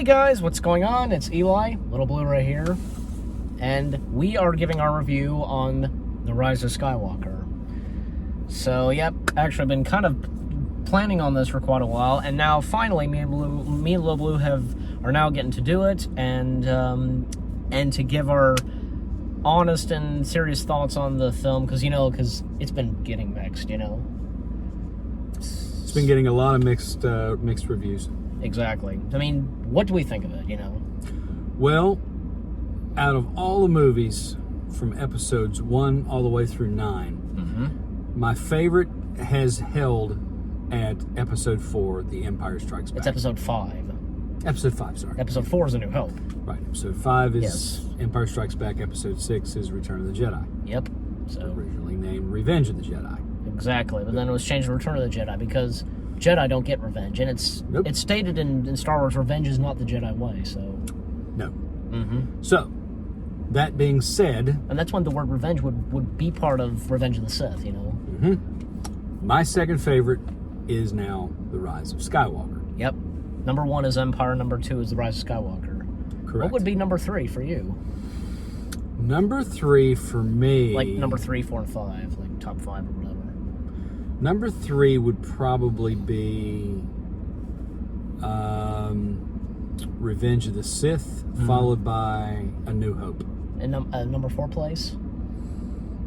guys, what's going on? It's Eli, Little Blue right here, and we are giving our review on The Rise of Skywalker. So, yep, actually I've been kind of planning on this for quite a while, and now finally me and Little Blue are now getting to do it, and to give our honest and serious thoughts on the film, because it's been getting mixed, It's been getting a lot of mixed reviews. Exactly. I mean, what do we think of it, Well, out of all the movies from episodes 1 all the way through 9, my favorite has held at episode 4, The Empire Strikes Back. It's episode 5. Episode 5, sorry. Episode 4 is A New Hope. Right. Episode 5 is Empire Strikes Back. Episode 6 is Return of the Jedi. Yep. So originally named Revenge of the Jedi. Exactly. But then it was changed to Return of the Jedi because Jedi don't get revenge. And it's stated in Star Wars, revenge is not the Jedi way, so... No. So, that being said... And that's when the word revenge would be part of Revenge of the Sith, My second favorite is now The Rise of Skywalker. Yep. Number 1 is Empire, number 2 is The Rise of Skywalker. Correct. What would be number 3 for you? Number 3 for me... Like number 3, 4, and 5, like top 5 or whatever. Number 3 would probably be Revenge of the Sith, followed by A New Hope. And number 4 place?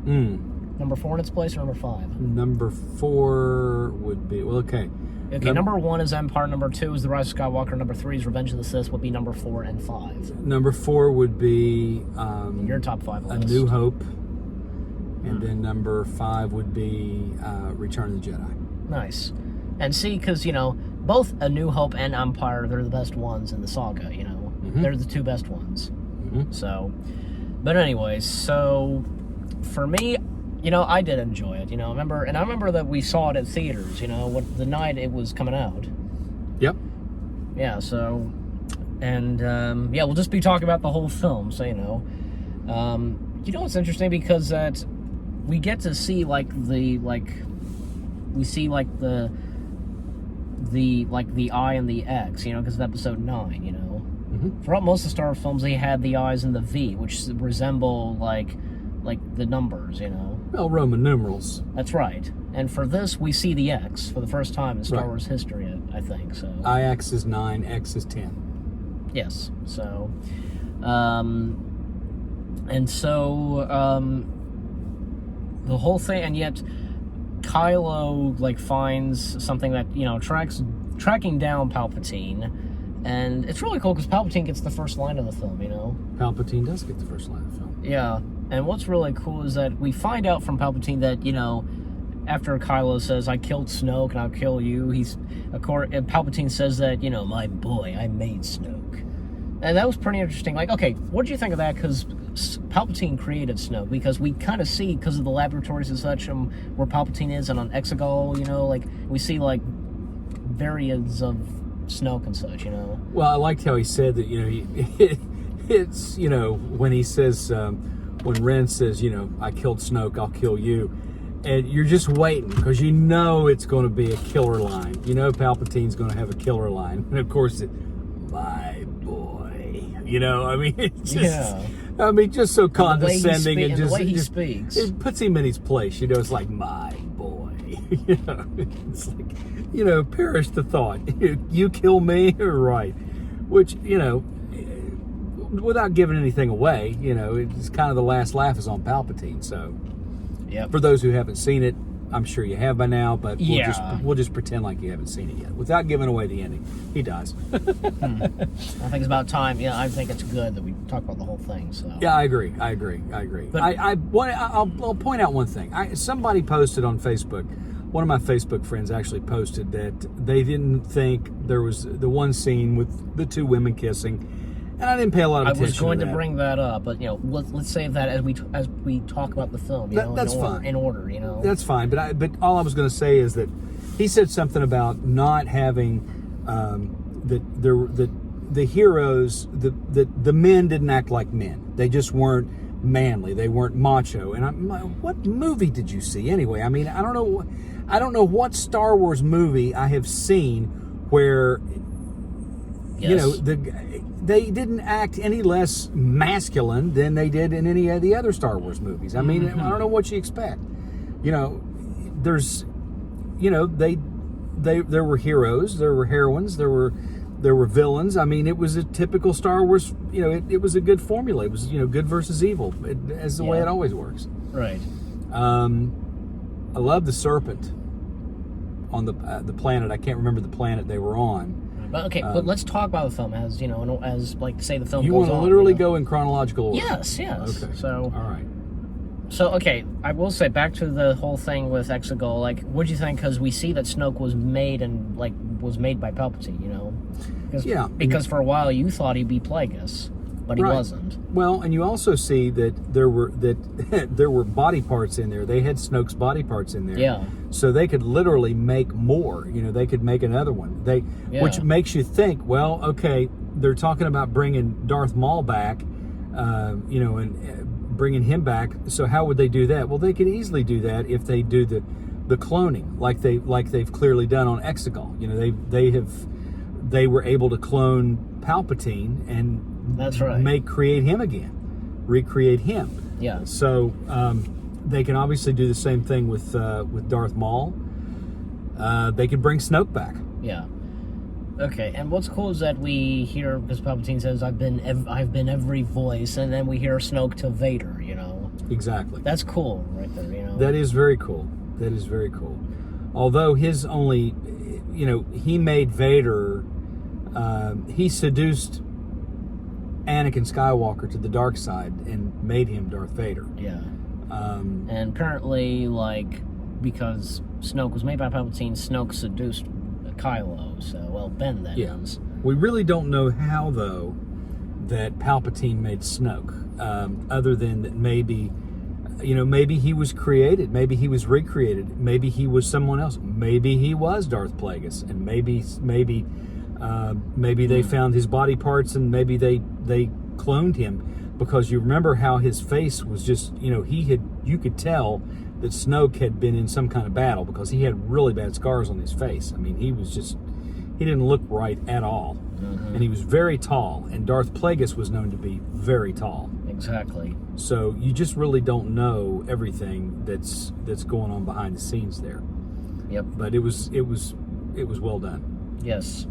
Number 4 in its place or number 5? Number 4 would be... Well, okay. Okay, number 1 is Empire, number 2 is The Rise of Skywalker, number 3 is Revenge of the Sith, would be number 4 and 5. Number 4 would be... in your top 5 list. A New Hope. And then number 5 would be Return of the Jedi. Nice. And see, because, both A New Hope and Empire, they're the best ones in the saga, They're the 2 best ones. So, but anyways, so for me, I did enjoy it, I remember that we saw it at theaters, the night it was coming out. Yep. Yeah, so, and, we'll just be talking about the whole film, so, what's interesting, because that we get to see, the I and the X, because it's episode 9, Throughout most of the Star Wars films, they had the I's and the V, which resemble, like the numbers, Well, Roman numerals. That's right. And for this, we see the X for the first time in Star Wars history, I think, so... IX is 9, X is 10. Yes, so... and so, the whole thing, and yet Kylo, finds something that, tracking down Palpatine, and it's really cool because Palpatine gets the first line of the film, Palpatine does get the first line of the film. Yeah, and what's really cool is that we find out from Palpatine that, after Kylo says, I killed Snoke and I'll kill you, Palpatine says that, my boy, I made Snoke. And that was pretty interesting. Okay, what did you think of that? Because Palpatine created Snoke, because we kind of see, because of the laboratories and such, where Palpatine is, and on Exegol, we see, variants of Snoke and such, Well, I liked how he said that, it's, when he says, when Ren says, I killed Snoke, I'll kill you, and you're just waiting, because it's going to be a killer line. Palpatine's going to have a killer line. And, of course, my boy. It's just... just so condescending, and the way he speaks, it puts him in his place. It's like, my boy. It's like, perish the thought. You kill me, right? Which, without giving anything away, it's kind of the last laugh is on Palpatine. So, for those who haven't seen it, I'm sure you have by now, but we'll just pretend like you haven't seen it yet, without giving away the ending. He dies. I think it's about time. Yeah, I think it's good that we talk about the whole thing. So yeah, I agree. But I'll point out one thing. Somebody posted on Facebook. One of my Facebook friends actually posted that they didn't think there was the one scene with the 2 women kissing. And I didn't pay a lot of attention. I was going to bring that up, but let's save that as we talk about the film. That's fine. In order, That's fine. But all I was going to say is that he said something about not having the heroes, the men didn't act like men. They just weren't manly. They weren't macho. And I'm like, what movie did you see anyway? I mean, I don't know what Star Wars movie I have seen where You know, they didn't act any less masculine than they did in any of the other Star Wars movies. I mean, I don't know what you expect. You know, there's, you know, there were heroes, there were heroines, there were villains. I mean, it was a typical Star Wars. You know, it was a good formula. It was, you know, good versus evil, as the way it always works. Right. I love the serpent on the planet. I can't remember the planet they were on. But okay, but let's talk about the film as, you know, as like say the film you goes on. You want to literally go in chronological order? Yes. Okay. So all right. So okay, I will say back to the whole thing with Exegol. Like, what'd you think? Because we see that Snoke was made by Palpatine. You know. Because for a while you thought he'd be Plagueis, but he wasn't. Well, and you also see that there were body parts in there. They had Snoke's body parts in there. Yeah. So they could literally make more. You know, they could make another one. Which makes you think, well, okay, they're talking about bringing Darth Maul back, you know, and bringing him back. So how would they do that? Well, they could easily do that if they do the cloning, like they've clearly done on Exegol. You know, they were able to clone Palpatine and that's right. Create him again, recreate him. Yeah. So they can obviously do the same thing with Darth Maul. They could bring Snoke back. Yeah. Okay, and what's cool is that we hear, because Palpatine says, I've been every voice, and then we hear Snoke to Vader, you know? Exactly. That's cool right there, you know? That is very cool. That is very cool. Although his only, you know, he made Vader, he seduced Anakin Skywalker to the dark side and made him Darth Vader. Yeah. And apparently, like, because Snoke was made by Palpatine, Snoke seduced Kylo, so, well, Ben then is. We really don't know how, though, that Palpatine made Snoke, other than that maybe, you know, maybe he was created, maybe he was recreated, maybe he was someone else, maybe he was Darth Plagueis, and maybe they found his body parts and maybe they cloned him, because you remember how his face was just, you know, you could tell that Snoke had been in some kind of battle, because he had really bad scars on his face. I mean, he didn't look right at all. And he was very tall, and Darth Plagueis was known to be very tall. Exactly. So you just really don't know everything that's going on behind the scenes there. Yep. But it was well done. Yes.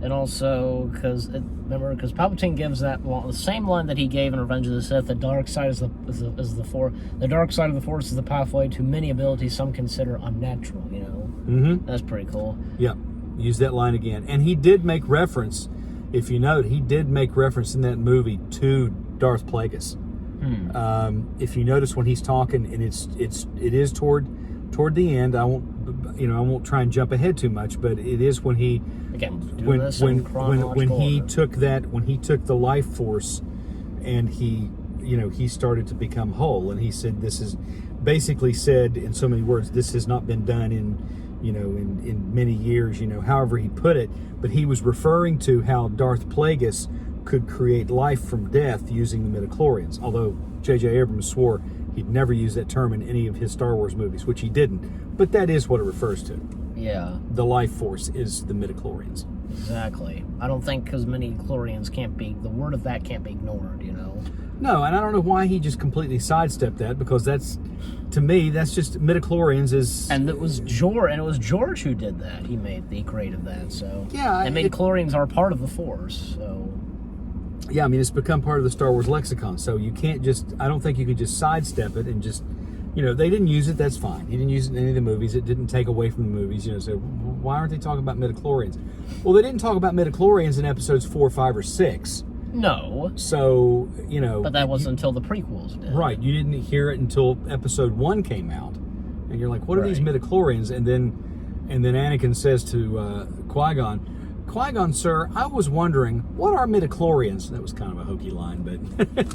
And also, because Palpatine gives the same line that he gave in Revenge of the Sith: the dark side is the Force. The dark side of the Force is the pathway to many abilities some consider unnatural. You know, that's pretty cool. Yeah, use that line again. And he did make reference. If you note, he did make reference in that movie to Darth Plagueis. If you notice when he's talking, and it is toward the end. I won't try and jump ahead too much, but it is when he when he took the life force, and he started to become whole, and he said, this is basically said in so many words, this has not been done in many years, however he put it, but he was referring to how Darth Plagueis could create life from death using the midichlorians, although J.J. Abrams swore he'd never use that term in any of his Star Wars movies, which he didn't, but that is what it refers to. Yeah. The life force is the midichlorians. Exactly. I don't think, because midichlorians the word of that can't be ignored, No, and I don't know why he just completely sidestepped that, because to me, that's just midichlorians is... And it was George who did that. He created that, so... Yeah. And midichlorians are part of the Force, so... Yeah, I mean, it's become part of the Star Wars lexicon, so you can't I don't think you can just sidestep it and just, they didn't use it, that's fine. He didn't use it in any of the movies. It didn't take away from the movies, so why aren't they talking about midichlorians? Well, they didn't talk about midichlorians in episodes 4, 5, or 6. No. So, But that wasn't until the prequels did. Right, you didn't hear it until episode 1 came out. And you're like, what are these midichlorians? And then Anakin says to Qui-Gon, sir, I was wondering, what are midichlorians? That was kind of a hokey line, but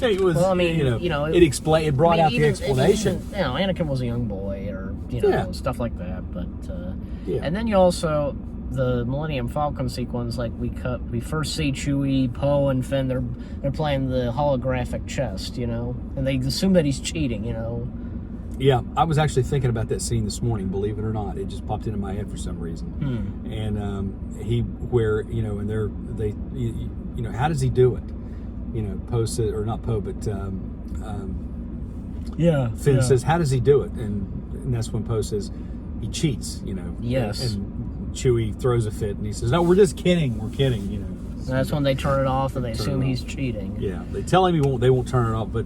it was, well, I mean, it brought out the explanation. Anakin was a young boy, or, stuff like that, but, yeah. And then you also, the Millennium Falcon sequence, like we first see Chewie, Poe, and Finn, they're playing the holographic chest, and they assume that he's cheating, Yeah, I was actually thinking about that scene this morning. Believe it or not, it just popped into my head for some reason. And how does he do it? Poe said, or not Poe, but Finn says, "How does he do it?" And that's when Poe says, "He cheats." Yes. And Chewie throws a fit, and he says, "No, we're just kidding. We're kidding." And that's when they turn it off, and they assume he's cheating. Yeah, they tell him they won't turn it off, but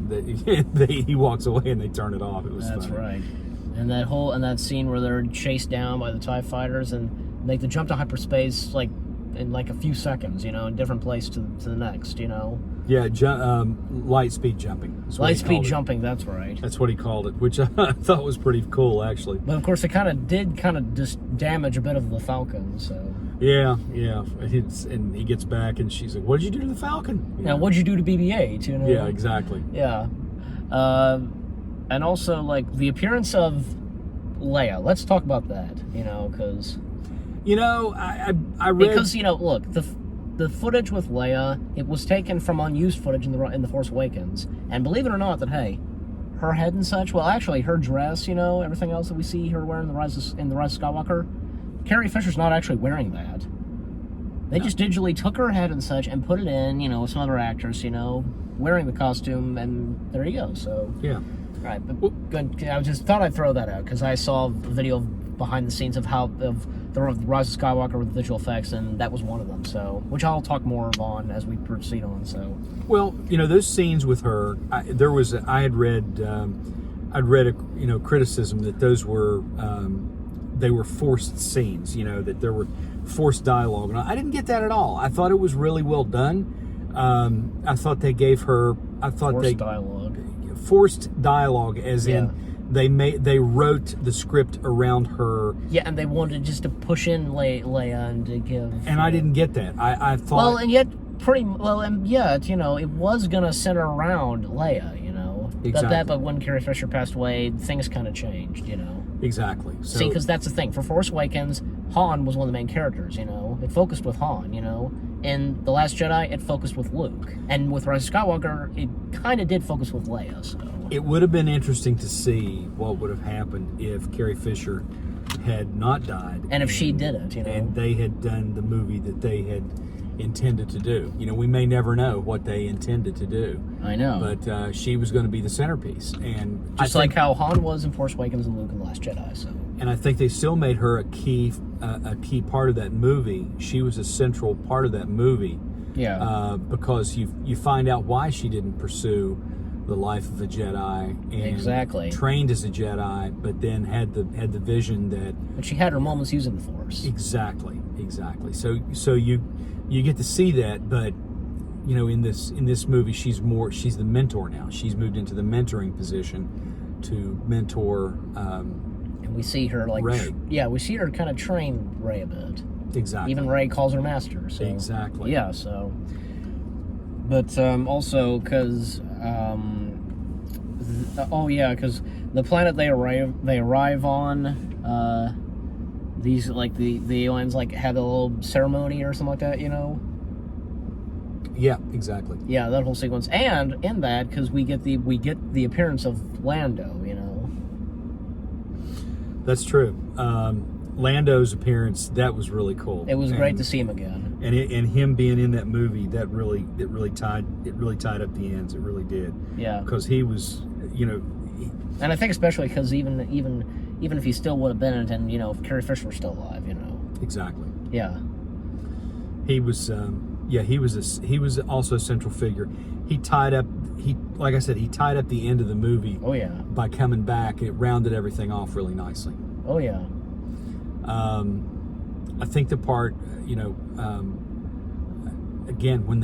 he walks away and they turn it off. It was That's funny. right. And that scene where they're chased down by the TIE fighters and make the jump to hyperspace in a few seconds, in different place to the next, Yeah, light speed jumping. Light speed jumping, that's right. That's what he called it, which I thought was pretty cool, actually. But of course, it kind of just damage a bit of the Falcon, so. Yeah. And he gets back, and she's like, "What did you do to the Falcon?" Now, what'd you do to BB-8? Yeah, exactly. Yeah. And also, the appearance of Leia. Let's talk about that, because... I read... Because, look, the footage with Leia, it was taken from unused footage in the Force Awakens. And believe it or not, that, hey, her head and such, well, actually, her dress, everything else that we see her wearing in the Rise of Skywalker, Carrie Fisher's not actually wearing that. They just digitally took her head and such and put it in, with some other actress, wearing the costume, and there you go, so... Yeah. Right, but good. I just thought I'd throw that out, because I saw a video behind the scenes of the Rise of Skywalker with visual effects, and that was one of them, so... Which I'll talk more on as we proceed on, so... Well, those scenes with her, I had read a criticism that those were... they were forced scenes, that there were forced dialogue. And I didn't get that at all. I thought it was really well done. I thought they gave her... Forced dialogue, as in they wrote the script around her. Yeah, and they wanted just to push in Leia and to give... And I didn't get that. I thought... Well, and yet, it was going to center around Leia, Exactly. But when Carrie Fisher passed away, things kind of changed, Exactly. So, see, because that's the thing. For Force Awakens, Han was one of the main characters, It focused with Han, In The Last Jedi, it focused with Luke. And with Rise of Skywalker, it kind of did focus with Leia, so... It would have been interesting to see what would have happened if Carrie Fisher had not died. And if she did it, And they had done the movie that they had intended to do. We may never know what they intended to do. I know. But she was going to be the centerpiece. And just like how Han was in Force Awakens and Luke in The Last Jedi, so... And I think they still made her a key part of that movie. She was a central part of that movie. Yeah. Because you find out why she didn't pursue the life of a Jedi and trained as a Jedi, but then had the vision that... But she had her moments using the Force. Exactly. So you get to see that, but in this movie, she's the mentor now. She's moved into the mentoring position to mentor. And we see her Rey. We see her kind of train Rey a bit. Exactly. Even Rey calls her master. So. Exactly. Yeah. So. But also because because the planet they arrive on, these the aliens had a little ceremony or something like that, Yeah, exactly. Yeah, that whole sequence, and in that, because we get the appearance of Lando, That's true. Lando's appearance, that was really cool. It was great to see him again. And him being in that movie, that really tied up the ends. It really did. Yeah. Because he was, and I think especially because even if he still would have been in it, and if Carrie Fisher were still alive, Exactly. Yeah. He was. He was also a central figure. He tied up the end of the movie. Oh yeah. By coming back, it rounded everything off really nicely. Oh yeah. I think the part, again, when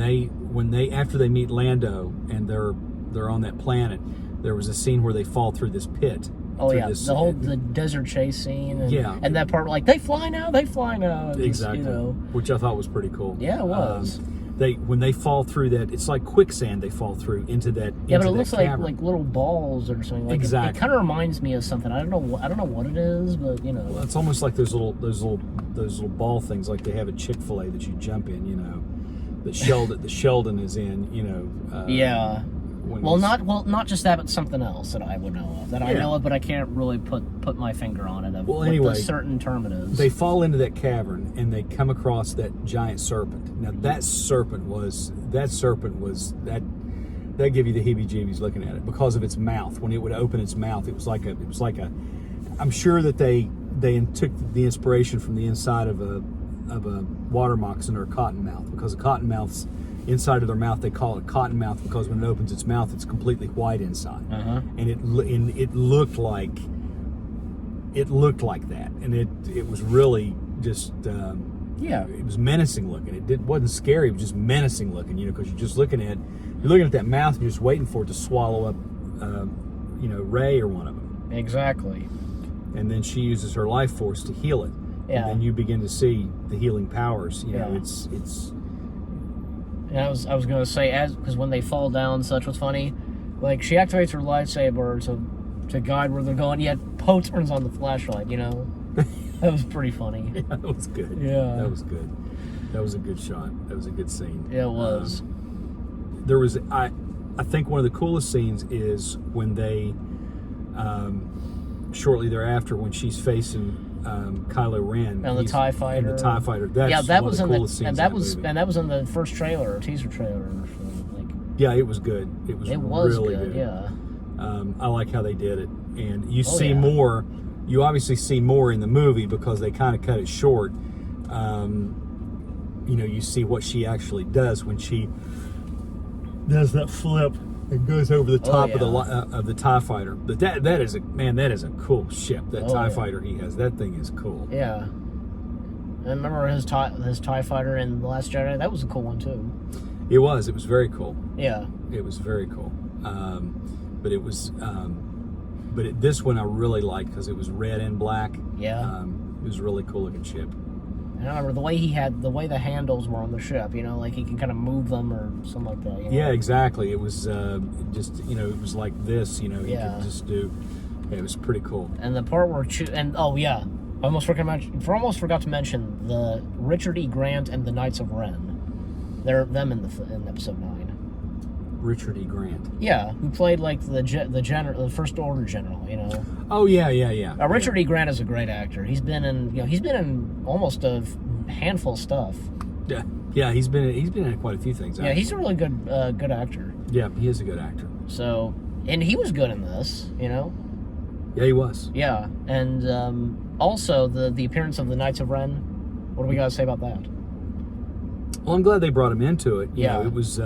they after they meet Lando and they're on that planet, there was a scene where they fall through this pit. Oh yeah, the desert chase scene. And, and that part, they fly now. Exactly. Which I thought was pretty cool. Yeah, it was. When they fall through that, it's like quicksand. They fall through into that. Yeah, but it looks like little balls or something. Exactly. It kind of reminds me of something. I don't know what it is, but Well, it's almost like those little ball things like they have at Chick-fil-A that you jump in. The Sheldon is in. Yeah. Not just that, but something else that I would know of. That I know of, but I can't really put my finger on it. Well, anyway, what the certain term it is. They fall into that cavern and they come across that giant serpent. Now that serpent was that gave you the heebie-jeebies looking at it because of its mouth. When it would open its mouth, it was like a. I'm sure that they took the inspiration from the inside of a water moccasin or a cottonmouth, because a cottonmouth's inside of their mouth, they call it cottonmouth because when it opens its mouth, it's completely white inside, and it looked like that, and it was really just it was menacing looking. It wasn't scary; it was just menacing looking, because you're looking at that mouth and you're just waiting for it to swallow up, Ray or one of them. Exactly. And then she uses her life force to heal it. Yeah. And then you begin to see the healing powers. It's. And I was gonna say, because when they fall down, such was funny. Like, she activates her lightsaber to guide where they're going. Yet Poe turns on the flashlight. That was pretty funny. Yeah, that was good. Yeah, that was good. That was a good shot. That was a good scene. Yeah, it was. There was I think one of the coolest scenes is when they shortly thereafter when she's facing Kylo Ren and the TIE Fighter. And the TIE Fighter. That's that one was of the in coolest scenes and that was in the first trailer or teaser trailer. Yeah, it was good. It was really good. Yeah. I like how they did it, and you see more. You obviously see more in the movie because they kind of cut it short. You see what she actually does when she does that flip and goes over the top of the TIE Fighter. But that is a cool ship. That TIE Fighter he has, that thing is cool. Yeah. And remember his TIE Fighter in The Last Jedi? That was a cool one too. It was very cool. Yeah. It was very cool. But it was, this one I really liked because it was red and black. Yeah. It was a really cool looking ship. And I remember the way the handles were on the ship, like he can kind of move them or something like that. Yeah, exactly. It was just, it was like this, you could just do. Yeah, it was pretty cool. And the part where I almost forgot to mention the Richard E. Grant and the Knights of Ren. They're them in episode 9. Richard E. Grant. Yeah, who played like the First Order general, Oh yeah. Richard E. Grant is a great actor. He's been in almost a handful of stuff. Yeah, he's been in quite a few things. Yeah, he's a really good actor. Yeah, he is a good actor. So, and he was good in this, Yeah, he was. Yeah, and also the appearance of the Knights of Ren. What do we got to say about that? Well, I'm glad they brought him into it. It was.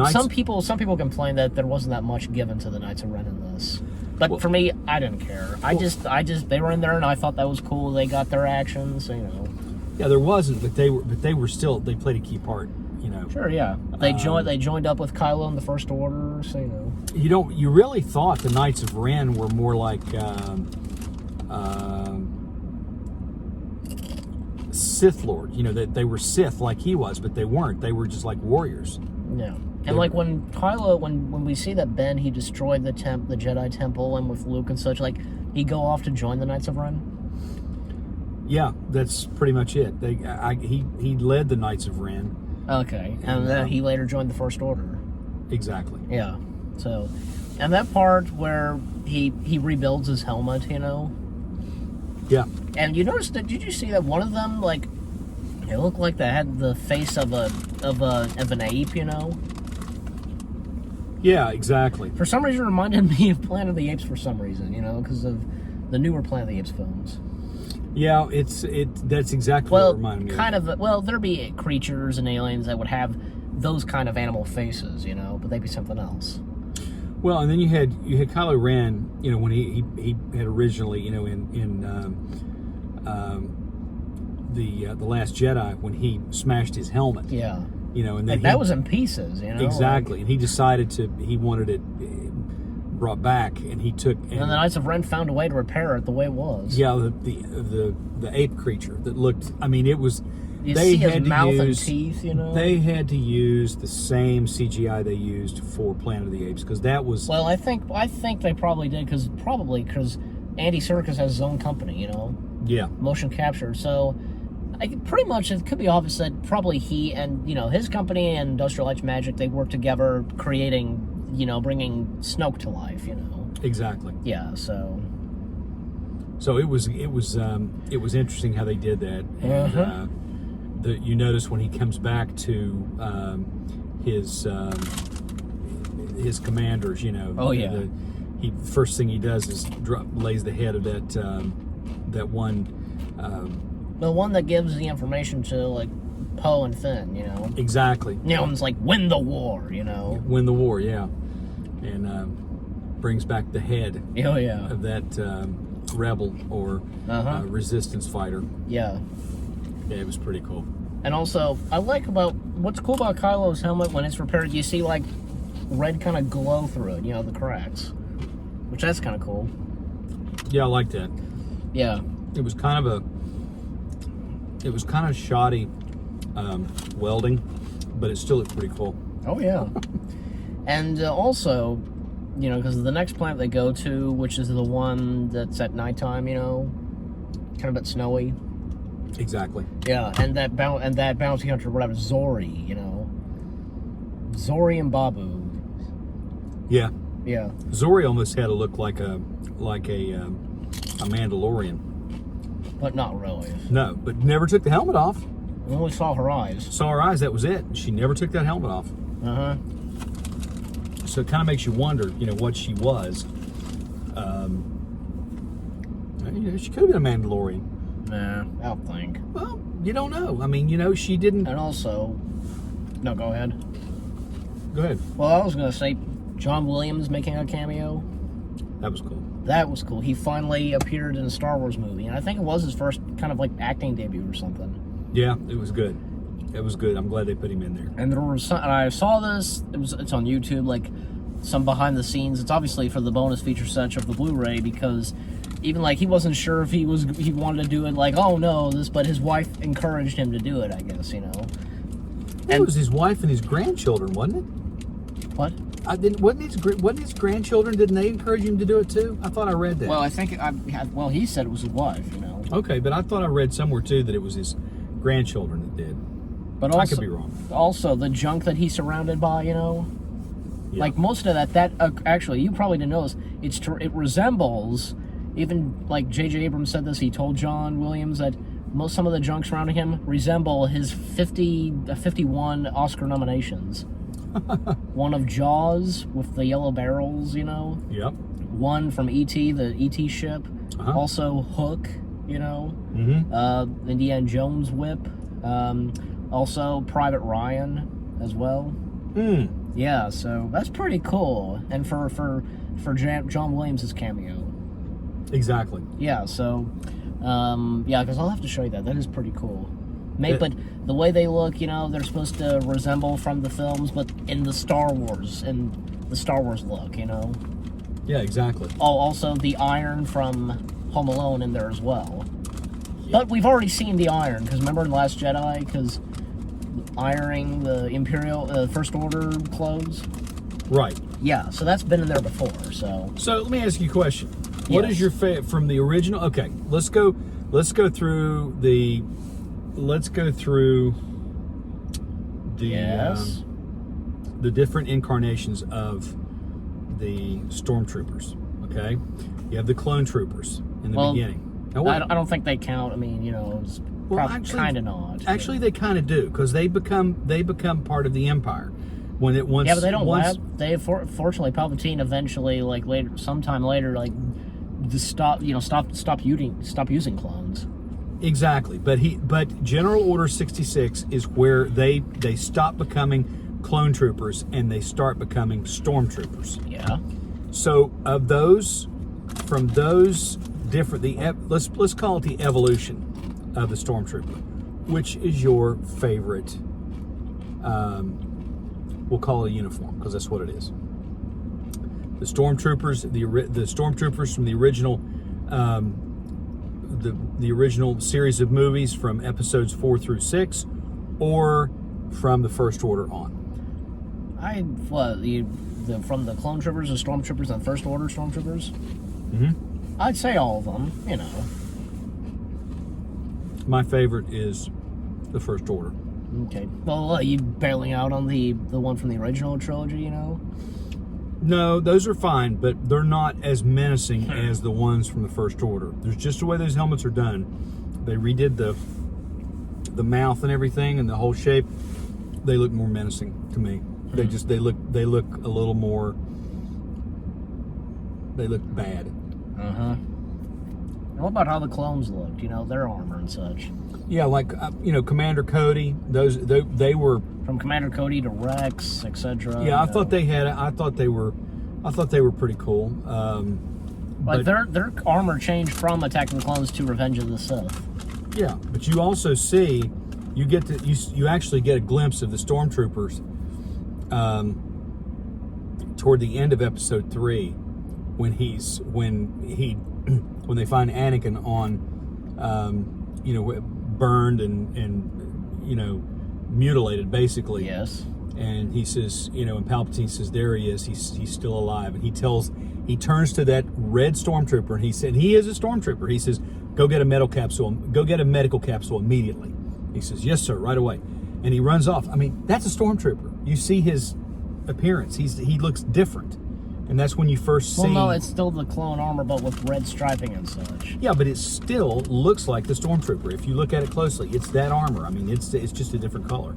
Some people complain that there wasn't that much given to the Knights of Ren in this. But for me, I didn't care. I just they were in there and I thought that was cool. They got their actions, Yeah, there wasn't, but they played a key part, Sure, yeah. They joined up with Kylo in the First Order, so You really thought the Knights of Ren were more like Sith Lord, that they were Sith like he was, but they weren't. They were just like warriors. Yeah. And like when Kylo, when we see that Ben, he destroyed the Jedi Temple, and with Luke and such, like he go off to join the Knights of Ren. Yeah, that's pretty much it. He led the Knights of Ren. Okay, and then he later joined the First Order. Exactly. Yeah. So, and that part where he rebuilds his helmet, Yeah. And you noticed that? Did you see that one of them, like, it looked like they had the face of an ape, Yeah, exactly. For some reason, it reminded me of Planet of the Apes. For some reason, because of the newer Planet of the Apes films. Yeah, that's exactly what it reminded me of. There'd be creatures and aliens that would have those kind of animal faces, but they'd be something else. Well, and then you had Kylo Ren, when he had originally, in the Last Jedi, when he smashed his helmet. Yeah. And then that was in pieces, Exactly, and he wanted it brought back, and he took. And the Knights of Ren found a way to repair it the way it was. Yeah, the ape creature that looked. I mean, it was. They had his mouth and teeth, They had to use the same CGI they used for Planet of the Apes because that was. Well, I think they probably did because Andy Serkis has his own company, Yeah. Motion capture. So, pretty much it could be obvious that probably he and his company and Industrial Light and Magic, they worked together creating bringing Snoke to life. Exactly. Yeah. So it was interesting how they did that. And, you notice when he comes back to his commanders, Oh, yeah. First thing he does is lays the head of that one. the one that gives the information to like Poe and Finn. Exactly. It's like win the war. Win the war, yeah, and brings back the head. Oh yeah. Of that rebel or resistance fighter. Yeah. Yeah, it was pretty cool. And also, I like what's cool about Kylo's helmet when it's repaired, you see like red kind of glow through it, the cracks. Which that's kind of cool. Yeah, I like that. Yeah. It was kind of shoddy welding, but it still looked pretty cool. Oh, yeah. And also, because the next planet they go to, which is the one that's at nighttime, kind of a bit snowy. Exactly. Yeah, and that bounty hunter, whatever, Zori, Zori and Babu. Yeah. Yeah. Zori almost had to look like a Mandalorian. But not really. No, but never took the helmet off. We only saw her eyes. Saw her eyes, that was it. She never took that helmet off. Uh-huh. So it kind of makes you wonder, what she was. She could have been a Mandalorian. Nah, I don't think. Well, you don't know. I mean, she didn't... And also... No, go ahead. Go ahead. Well, I was going to say, John Williams making a cameo. That was cool. That was cool. He finally appeared in a Star Wars movie, and I think it was his first kind of like acting debut or something. Yeah, it was good. It was good. I'm glad they put him in there. And there was and I saw this. It's on YouTube, like some behind the scenes. It's obviously for the bonus feature set of the Blu-ray because even like he wasn't sure if he wanted to do it. Like, oh no, but his wife encouraged him to do it. I guess It was his wife and his grandchildren, wasn't it? What? Wasn't his grandchildren? Didn't they encourage him to do it too? I thought I read that. Well, I think well, he said it was his wife. Okay, but I thought I read somewhere too that it was his grandchildren that did. But also, I could be wrong. Also, the junk that he's surrounded by, Yeah. like most of that actually, you probably didn't notice. It resembles, even like J.J. Abrams said this. He told John Williams that some of the junk surrounding him resemble his 51 Oscar nominations. One of Jaws with the yellow barrels, Yep. One from E.T., the E.T. ship. Also Hook, Indiana Jones whip. Also Private Ryan as well. Yeah, so that's pretty cool. And for John Williams' cameo. Exactly. Yeah, so because I'll have to show you that. That is pretty cool. But the way they look, they're supposed to resemble from the films, but in the Star Wars look, Yeah, exactly. Oh, also the iron from Home Alone in there as well. But we've already seen the iron, because remember in Last Jedi, because ironing the Imperial, First Order clothes? Right. Yeah, so that's been in there before, so... So, let me ask you a question. What is your favorite, from the original... Okay, let's go through the... Yes. The different incarnations of the stormtroopers, okay? You have the clone troopers in the beginning. Now, I don't think they count. I mean, it's kind of not. Actually, they kind of do, because they become part of the Empire. When it once... Yeah, but they don't last. Fortunately, Palpatine eventually, like sometime later, like stop using clones. Exactly, but General Order 66 is where they stop becoming clone troopers and they start becoming stormtroopers. Yeah. So of those, from those different, let's call it the evolution of the stormtrooper. Which is your favorite? We'll call it a uniform because that's what it is. The stormtroopers, the stormtroopers from the original. The original series of movies from episodes 4 through 6, or from the First Order on? From the clone troopers, the stormtroopers, and First Order stormtroopers? Mm-hmm. I'd say all of them, My favorite is the First Order. Okay. Well, you bailing out on the one from the original trilogy, No, those are fine, but they're not as menacing as the ones from the First Order. There's just the way those helmets are done. They redid the mouth and everything and the whole shape. They look more menacing to me. They look a little more. They look bad. And what about how the clones looked? You know, their armor and such. Yeah, like Commander Cody. They were from Commander Cody to Rex, etc. Yeah, I thought they were pretty cool. But their armor changed from Attack of the Clones to Revenge of the Sith. Yeah, but you also see, you actually get a glimpse of the stormtroopers toward the end of Episode 3, when they find Anakin on, burned and mutilated, basically. Yes. And he says, and Palpatine says, there he is, he's still alive. And he turns to that red stormtrooper and he said, he is a stormtrooper. He says, go get a medical capsule immediately. He says, yes, sir, right away. And he runs off. I mean, that's a stormtrooper. You see his appearance. He looks different. And that's when you first see... Well, no, it's still the clone armor, but with red striping and such. Yeah, but it still looks like the stormtrooper. If you look at it closely, it's that armor. I mean, it's just a different color.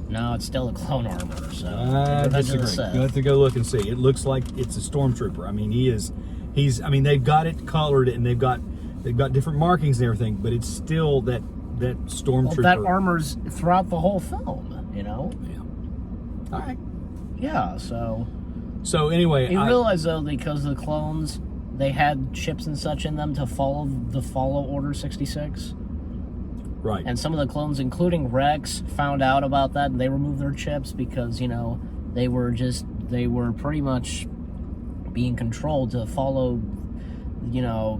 No, it's still a clone armor, so... I disagree. You have to go look and see. It looks like it's a stormtrooper. I mean, they've got it colored and they've got different markings and everything, but it's still that stormtrooper. Well, that armor's throughout the whole film, Yeah. All right. Yeah, so... So anyway, you realize though, because the clones, they had chips and such in them to follow Order 66. Right. And some of the clones, including Rex, found out about that and they removed their chips because, they were pretty much being controlled to follow, the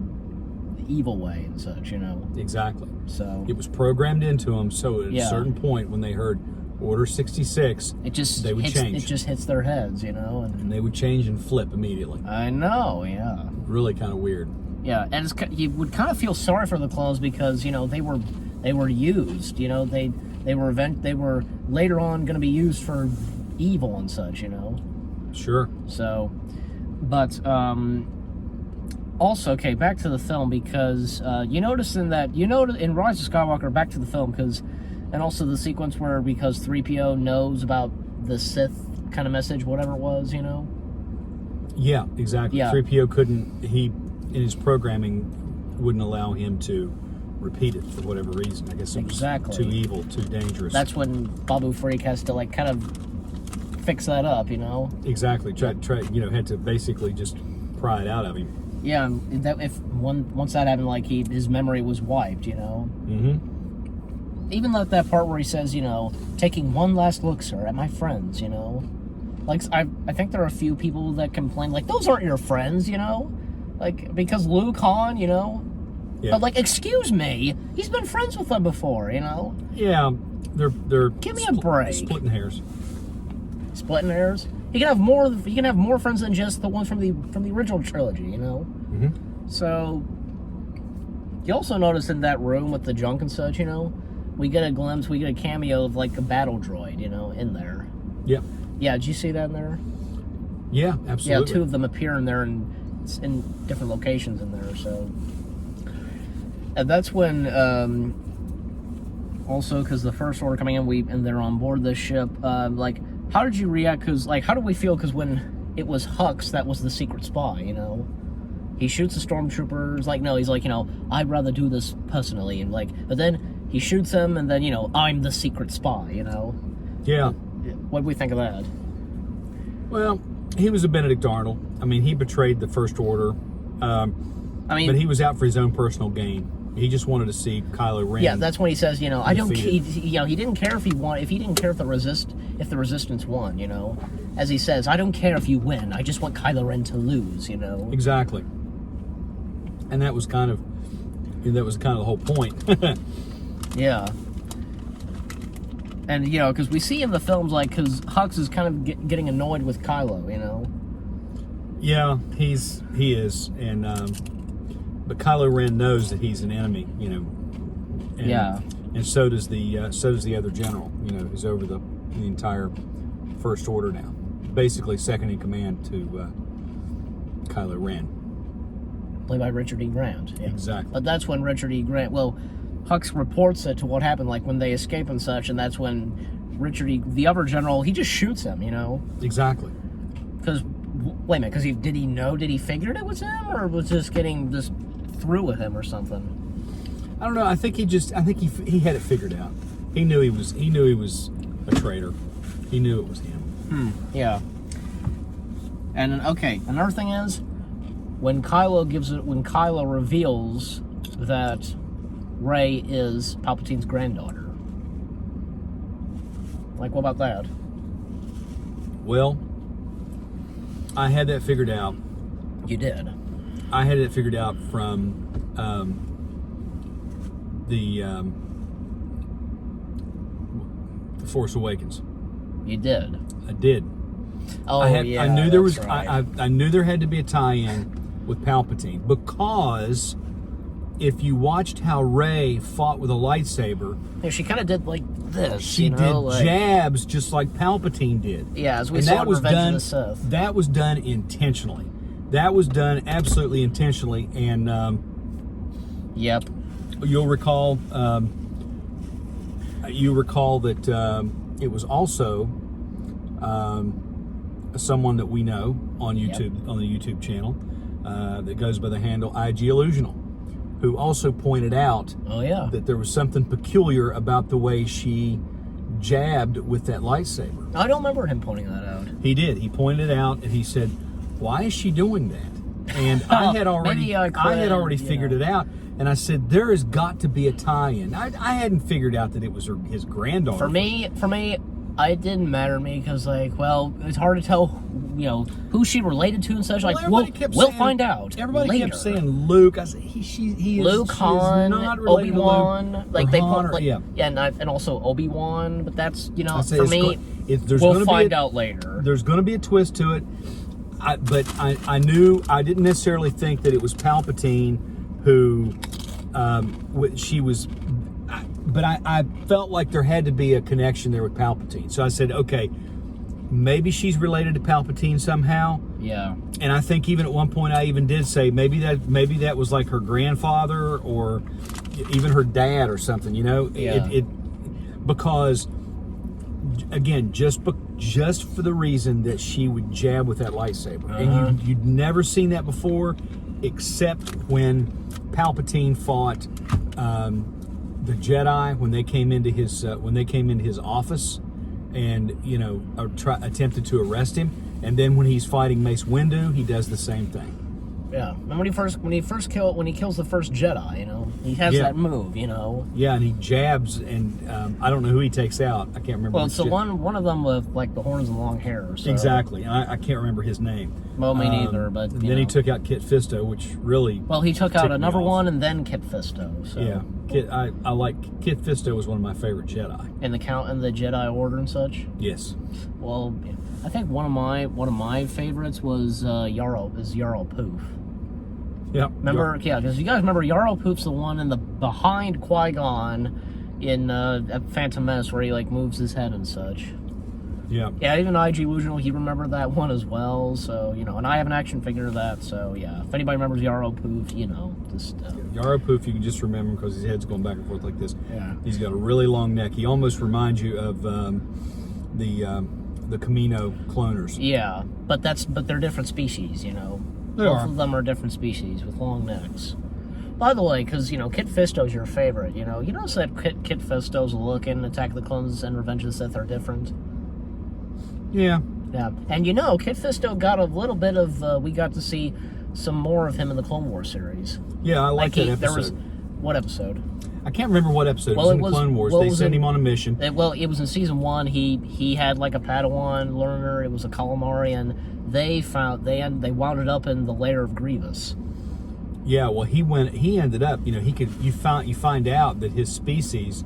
evil way and such, Exactly. So it was programmed into them. So at a certain point, when they heard Order 66, they would change. It just hits their heads, and they would change and flip immediately. I know, yeah. Really kind of weird. Yeah, and you would kind of feel sorry for the clones because they were used. They were later on going to be used for evil and such. Sure. So, but also, okay, back to the film because in Rise of Skywalker, back to the film and also the sequence where because 3PO knows about the Sith kind of message, whatever it was, Yeah, exactly. Yeah. 3PO in his programming wouldn't allow him to repeat it for whatever reason. I guess it was too evil, too dangerous. That's when Babu Frik has to kind of fix that up, Exactly. Had to basically just pry it out of him. Yeah, once that happened, his memory was wiped, Mm-hmm. Even that part where he says, taking one last look, sir, at my friends, I think there are a few people that complain, those aren't your friends, because Luke, Han, Yeah. But excuse me, he's been friends with them before, Yeah, they're give me a break. Splitting hairs. Splitting hairs. He can have more friends than just the ones from the original trilogy, Mm-hmm. So you also notice in that room with the junk and such, we get a cameo of a battle droid, in there. Yep. Yeah, did you see that in there? Yeah, absolutely. Yeah, two of them appear in there in different locations in there, so. And that's when, also, because the First Order coming in, and they're on board this ship, how did you react? Because, how do we feel? Because when it was Hux that was the secret spy, he shoots the stormtroopers, no, he's I'd rather do this personally, and but then he shoots them, and then, I'm the secret spy, Yeah. What do we think of that? Well, he was a Benedict Arnold. I mean, he betrayed the First Order. But he was out for his own personal gain. He just wanted to see Kylo Ren. Yeah, that's when he says, I don't. He didn't care if he won. If he didn't care if the Resistance won. As he says, I don't care if you win. I just want Kylo Ren to lose. Exactly. And that was kind of the whole point. Yeah. And because we see in the films because Hux is kind of getting annoyed with Kylo. Yeah, he is, and but Kylo Ren knows that he's an enemy, and, yeah, and so does the other general, who's over the entire First Order now. basically second in command to Kylo Ren. Played by Richard E. Grant. Yeah. Exactly. But that's when Richard E. Grant, well, Hux reports it to what happened, like when they escape and such, and that's when the other general, he just shoots him, you know? Exactly. Because, wait a minute, because did he figure it was him, or was just getting just through with him or something? I don't know. I think he had it figured out. He knew he was a traitor. He knew it was him. Yeah. And okay, another thing is when Kylo reveals that Rey is Palpatine's granddaughter. Like, what about that? Well, I had that figured out. You did. I had it figured out from the Force Awakens. You did. I did. Oh, yeah. I knew there was. Right. I knew there had to be a tie-in with Palpatine, because if you watched how Rey fought with a lightsaber, Yeah, she kind of did like this. she you know, did jabs just like Palpatine did. Yeah, as we And saw that in was Revenge done. of the Sith. That was done intentionally. That was done absolutely intentionally, and Yep. you'll recall. You recall that it was also someone that we know on YouTube, on the YouTube channel, that goes by the handle IG Illusional, who also pointed out Oh, yeah. that there was something peculiar about the way she jabbed with that lightsaber. I don't remember him pointing that out. He did. He pointed it out, and he said, "Why is she doing that?" And I had already, Maybe I could, figured it out, and I said, "There has got to be a tie-in." I hadn't figured out that it was his granddaughter. For me, it didn't matter to me because, like, well, it's hard to tell, you know, who she related to and such. Well, Like, everybody kept we'll saying- find out. Everybody later. kept saying Luke. I said, he is Luke, she Han, is not related to Luke Obi-Wan, or like they Han put, or- like, yeah. and also Obi-Wan, but that's, you know, I say for it's me, there's we'll gonna find be out later. There's going to be a twist to it, but I knew, I didn't necessarily think that it was Palpatine who she was, but I felt like there had to be a connection there with Palpatine. So I said, okay, maybe she's related to Palpatine somehow. Yeah. And I think even at one point I even did say maybe that was like her grandfather or even her dad or something, you know? Yeah. Because again, just for the reason that she would jab with that lightsaber. And you'd never seen that before, except when Palpatine fought the Jedi when they came into his office, and you know, attempted to arrest him. And then when he's fighting Mace Windu, he does the same thing. Yeah. And when he kills the first Jedi, you know, he has that move, you know. Yeah, and he jabs, and I don't know who he takes out. I can't remember. Well, it's the one of them with like the horns and long hair. So. Exactly. I can't remember his name. Well, me neither. But and then he took out Kit Fisto, which really. Well, he took out ticked me another off. one and then Kit Fisto. So. Yeah, I like Kit Fisto was one of my favorite Jedi. And the Jedi Order and such. Yes. Well, I think one of my favorites was Yarl Poof. Yeah. Remember? Yeah, because you guys remember Yarl Poof's the one behind Qui-Gon in Phantom Menace where he like moves his head and such. Yeah. Yeah, even IG Illusional, he remembered that one as well. So, you know, and I have an action figure of that. So, yeah, if anybody remembers Yarl Poof, you know, just. Yarl Poof, you can just remember him because his head's going back and forth like this. Yeah. He's got a really long neck. He almost reminds you of the Camino cloners. Yeah, but they're different species, you know. They Both are. of them are different species with long necks. By the way, because, you know, Kit Fisto's your favorite, you know. You notice that Kit Fisto's look in Attack of the Clones and Revenge of the Sith are different? Yeah. Yeah. And, you know, Kit Fisto got a little bit of, we got to see some more of him in the Clone Wars series. Yeah, I like that episode. What episode? I can't remember what episode. Well, it was in the Clone Wars. They sent him on a mission. It was in season 1. He had like a Padawan learner. It was a calamari, and they wound it up in the lair of Grievous. Yeah, well, he ended up, you know, you find out that his species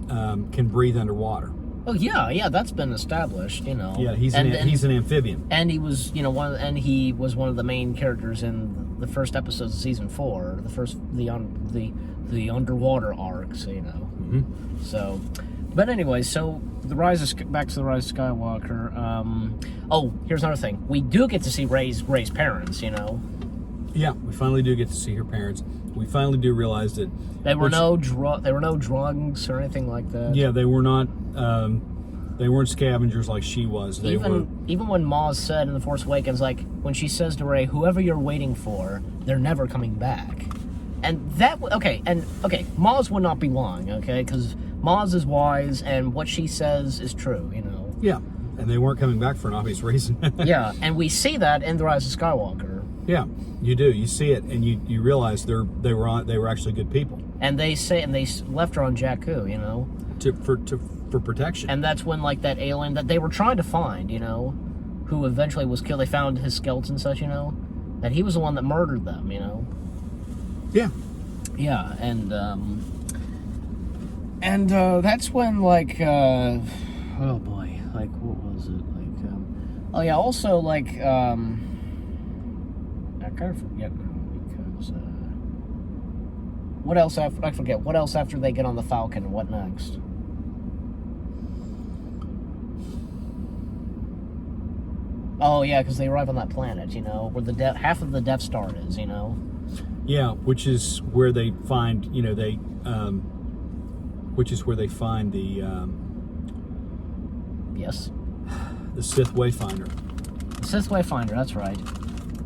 can breathe underwater. Oh yeah, that's been established, you know. Yeah, he's an amphibian. And he was, you know, he was one of the main characters in the first episodes of season 4, the underwater arcs, you know. Mm-hmm. So, But anyway, so back to the Rise of Skywalker. Here's another thing. We do get to see Rey's parents. You know. Yeah, we finally do get to see her parents. We finally do realize that there were no drugs or anything like that. Yeah, they were not. They weren't scavengers like she was. Even when Maz said in The Force Awakens, like when she says to Rey, "Whoever you're waiting for, they're never coming back," and Maz would not be lying, okay, because Maz is wise, and what she says is true, you know. Yeah, and they weren't coming back for an obvious reason. Yeah, and we see that in The Rise of Skywalker. Yeah, you do. You see it, and you realize they were actually good people. And they left her on Jakku, you know, for protection. And that's when like that alien that they were trying to find, you know, who eventually was killed. They found his skeleton and such, you know, that he was the one that murdered them, you know. Yeah. Yeah, and that's when like oh boy, like what was it like? Also like I kind of forget now because what else after I forget what else after they get on the Falcon and what next? Oh yeah, because they arrive on that planet, you know, where the half of the Death Star is, you know. Yeah, which is where they find, you know, which is where they find the yes, the Sith Wayfinder. The Sith Wayfinder, that's right.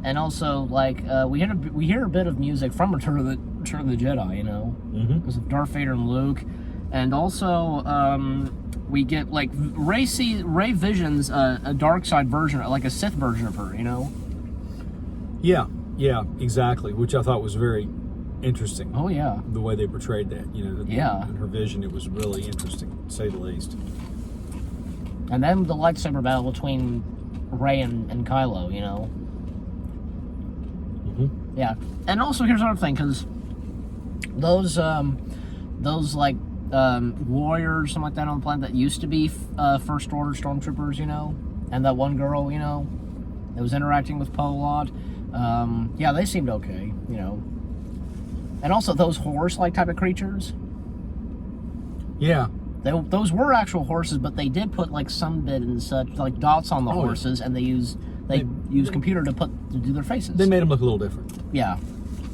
And also, like, we hear a bit of music from Return of the Jedi, you know, because of Darth Vader and Luke, and also we get like Rey visions a dark side version, like a Sith version of her, you know. Yeah, exactly. Which I thought was very interesting. Oh yeah, the way they portrayed that, you know. Yeah, in her vision, it was really interesting, to say the least. And then the lightsaber battle between Rey and Kylo, you know. Yeah, and also here's another thing, because those like warriors, something like that on the planet that used to be First Order stormtroopers, you know, and that one girl, you know, that was interacting with Poe a lot. Yeah, they seemed okay, you know. And also those horse-like type of creatures. Yeah. Those were actual horses, but they did put like some bit and such, like dots on the horses, and they use computer to do their faces. They made them look a little different. Yeah.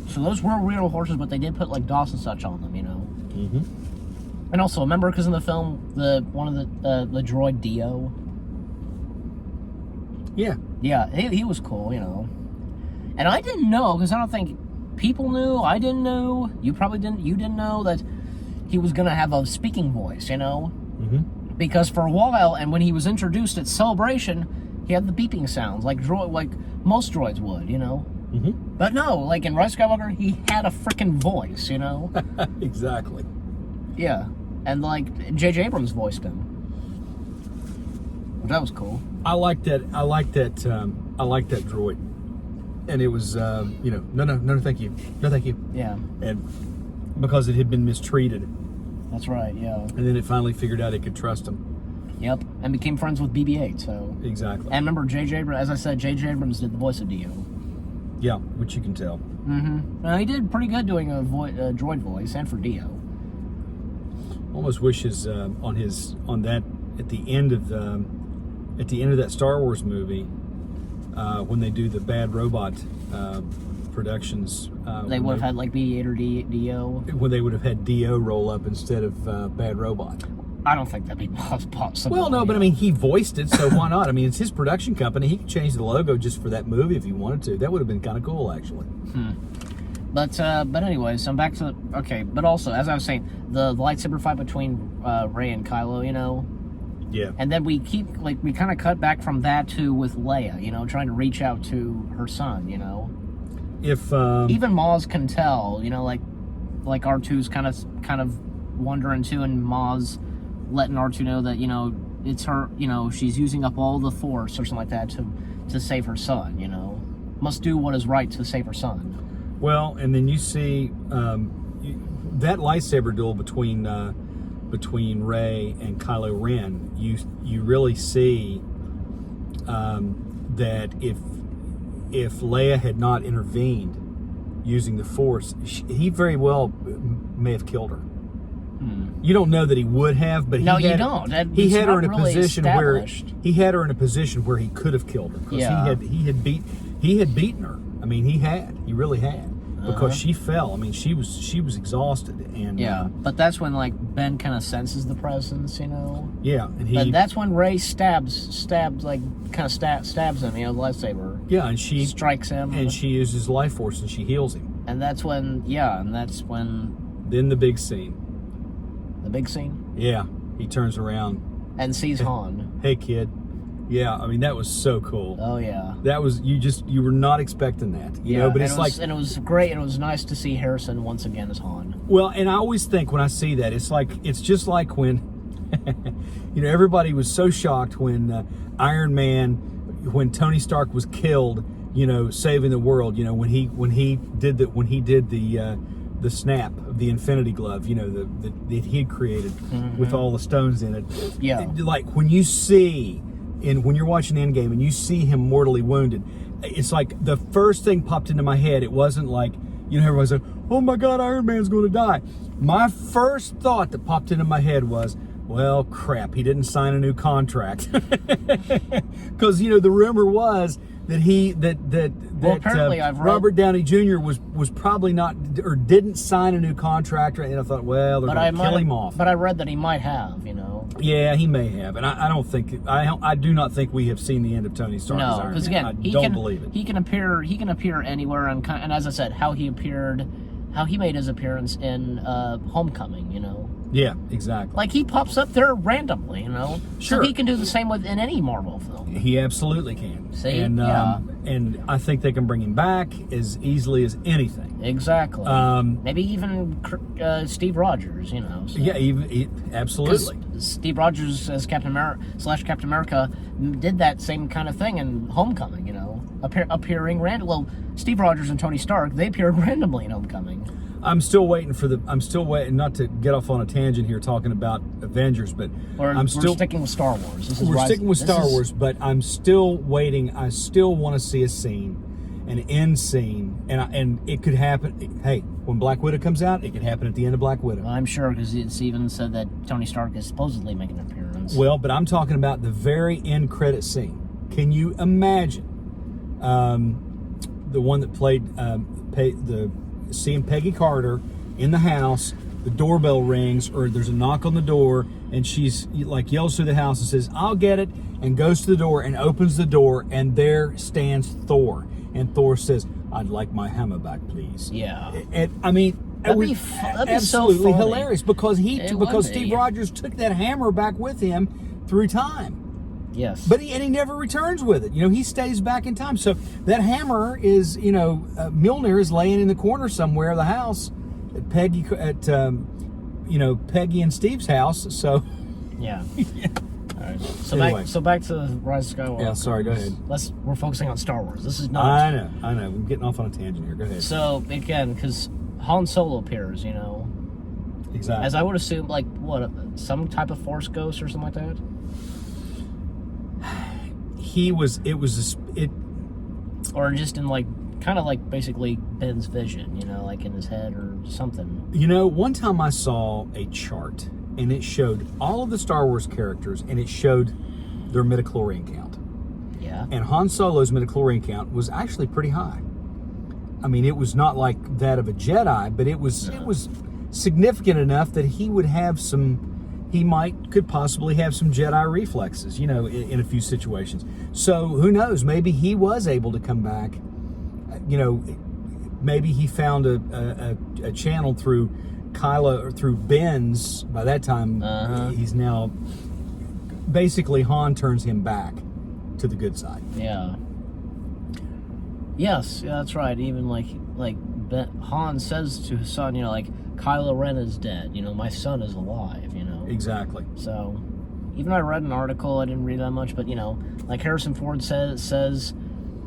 So those were real horses, but they did put like dots and such on them, you know. And also, remember, because in the film, one of the droid Dio. Yeah. Yeah, he was cool, you know. And I didn't know, because I don't think people knew. I didn't know. You probably didn't. You didn't know that he was gonna have a speaking voice, you know. Because for a while, and when he was introduced at Celebration, he had the beeping sounds like most droids would, you know. But no, like in Rise of Skywalker, he had a freaking voice, you know. Exactly. Yeah, and like J.J. Abrams voiced him. That was cool. I like that droid, and it was you know, no, thank you, no, thank you. Yeah. And because it had been mistreated. That's right. Yeah. And then it finally figured out it could trust him. Yep, and became friends with BB-8. So exactly. And remember, J.J. Abrams, as I said, J.J. Abrams did the voice of Dio. Yeah, which you can tell. He did pretty good doing a droid voice, and for Dio. Almost wishes at the end of that Star Wars movie, when they do the Bad Robot productions, they would have had like BB-8 or Dio. When they would have had Dio roll up instead of Bad Robot. I don't think that'd be possible. Well, no, but I mean, he voiced it, so why not? I mean, it's his production company. He could change the logo just for that movie if he wanted to. That would have been kind of cool, actually. But anyways, so I'm back to but also, as I was saying, the lightsaber fight between Rey and Kylo, you know. Yeah. And then we kind of cut back from that to with Leia, you know, trying to reach out to her son, you know. If even Maz can tell, you know, like R2's kind of wondering too, and Maz letting R2 know that, you know, it's her, you know, she's using up all the Force or something like that to save her son, you know. Must do what is right to save her son. Well, and then you see that lightsaber duel between Rey and Kylo Ren. You really see that if Leia had not intervened using the Force, he very well may have killed her. You don't know that he would have, but No, he had, you don't. He It's had her not in a really position where established. he had her in a position where he could have killed her because Yeah. he had beaten her. I mean, he really had because she fell. I mean, she was exhausted, and Yeah, but that's when like Ben kind of senses the presence, you know. yeah, and But that's when Ray stabs like kind of stabs him, you know, the lightsaber. yeah, and she Strikes him, and she uses life force, and she heals him. and that's when Then the big scene. the big scene Yeah, he turns around. and sees Han. Hey, kid. Yeah, I mean that was so cool. Oh yeah. That was you were not expecting that, you know. But and it's like, and it was great, and it was nice to see Harrison once again as Han. well, and I always think when I see that, it's just like when, you know, everybody was so shocked when Iron Man, when Tony Stark was killed, you know, saving the world, you know, when he did the snap of the Infinity Glove, you know, that he had created with all the stones in it. Yeah. Like when you see. And when you're watching Endgame and you see him mortally wounded, it's like the first thing popped into my head. It wasn't like, you know, everybody's like, oh my God, Iron Man's going to die. My first thought that popped into my head was, well, crap, he didn't sign a new contract. Because, you know, the rumor was that apparently I've read, Robert Downey Jr. was probably not, or didn't sign a new contract, and I thought, well, they're going to kill him off. But I read that he might have, you know. Yeah, he may have, and I do not think we have seen the end of Tony Stark. No, because again, I don't believe it. He can appear anywhere, and as I said, how he made his appearance in Homecoming, you know. Yeah, exactly. Like he pops up there randomly, you know. Sure. So he can do the same in any Marvel film. He absolutely can. See? And Yeah. and I think they can bring him back as easily as anything. Exactly. Maybe even Steve Rogers, you know. So. Yeah, absolutely. Steve Rogers as Captain America did that same kind of thing in Homecoming, you know, appearing random. Well, Steve Rogers and Tony Stark, they appeared randomly in Homecoming. I'm still waiting not to get off on a tangent here talking about Avengers, but We're sticking with Star Wars. We're sticking with Star Wars, but I'm still waiting. I still want to see a scene, an end scene, and it could happen. Hey, when Black Widow comes out, it could happen at the end of Black Widow. Well, I'm sure, because it's even said that Tony Stark is supposedly making an appearance. Well, but I'm talking about the very end credit scene. Can you imagine the one that played seeing Peggy Carter in the house, the doorbell rings, or there's a knock on the door, and she's like yells through the house and says, "I'll get it," and goes to the door and opens the door, and there stands Thor. And Thor says, "I'd like my hammer back, please." Yeah. And I mean, that'd be absolutely so hilarious because Steve Steve Rogers took that hammer back with him through time. Yes. But he never returns with it. You know, he stays back in time. So that hammer is, you know, Mjolnir is laying in the corner somewhere of the house at Peggy and Steve's house. So yeah. Yeah. All right. So Anyway. back to Rise of Skywalker. Yeah, sorry, go ahead. We're focusing on Star Wars. This is not. I know. We're getting off on a tangent here. Go ahead. So again, because Han Solo appears, you know, Exactly. as I would assume, like some type of Force ghost or something like that. Or just in like kind of like basically Ben's vision, you know, like in his head or something. You know, one time I saw a chart and it showed all of the Star Wars characters and it showed their midichlorian count. Yeah. And Han Solo's midichlorian count was actually pretty high. I mean, it was not like that of a Jedi, but it was significant enough that he would have could possibly have some Jedi reflexes, you know, in a few situations. So who knows? Maybe he was able to come back. You know, maybe he found a channel through Kylo or through Ben's. By that time, he's now basically Han turns him back to the good side. Yeah. Yes, yeah, that's right. Even like Han says to his son, you know, like Kylo Ren is dead. You know, my son is alive. You know. Exactly. So, even I read an article. I didn't read that much, but you know, like Harrison Ford says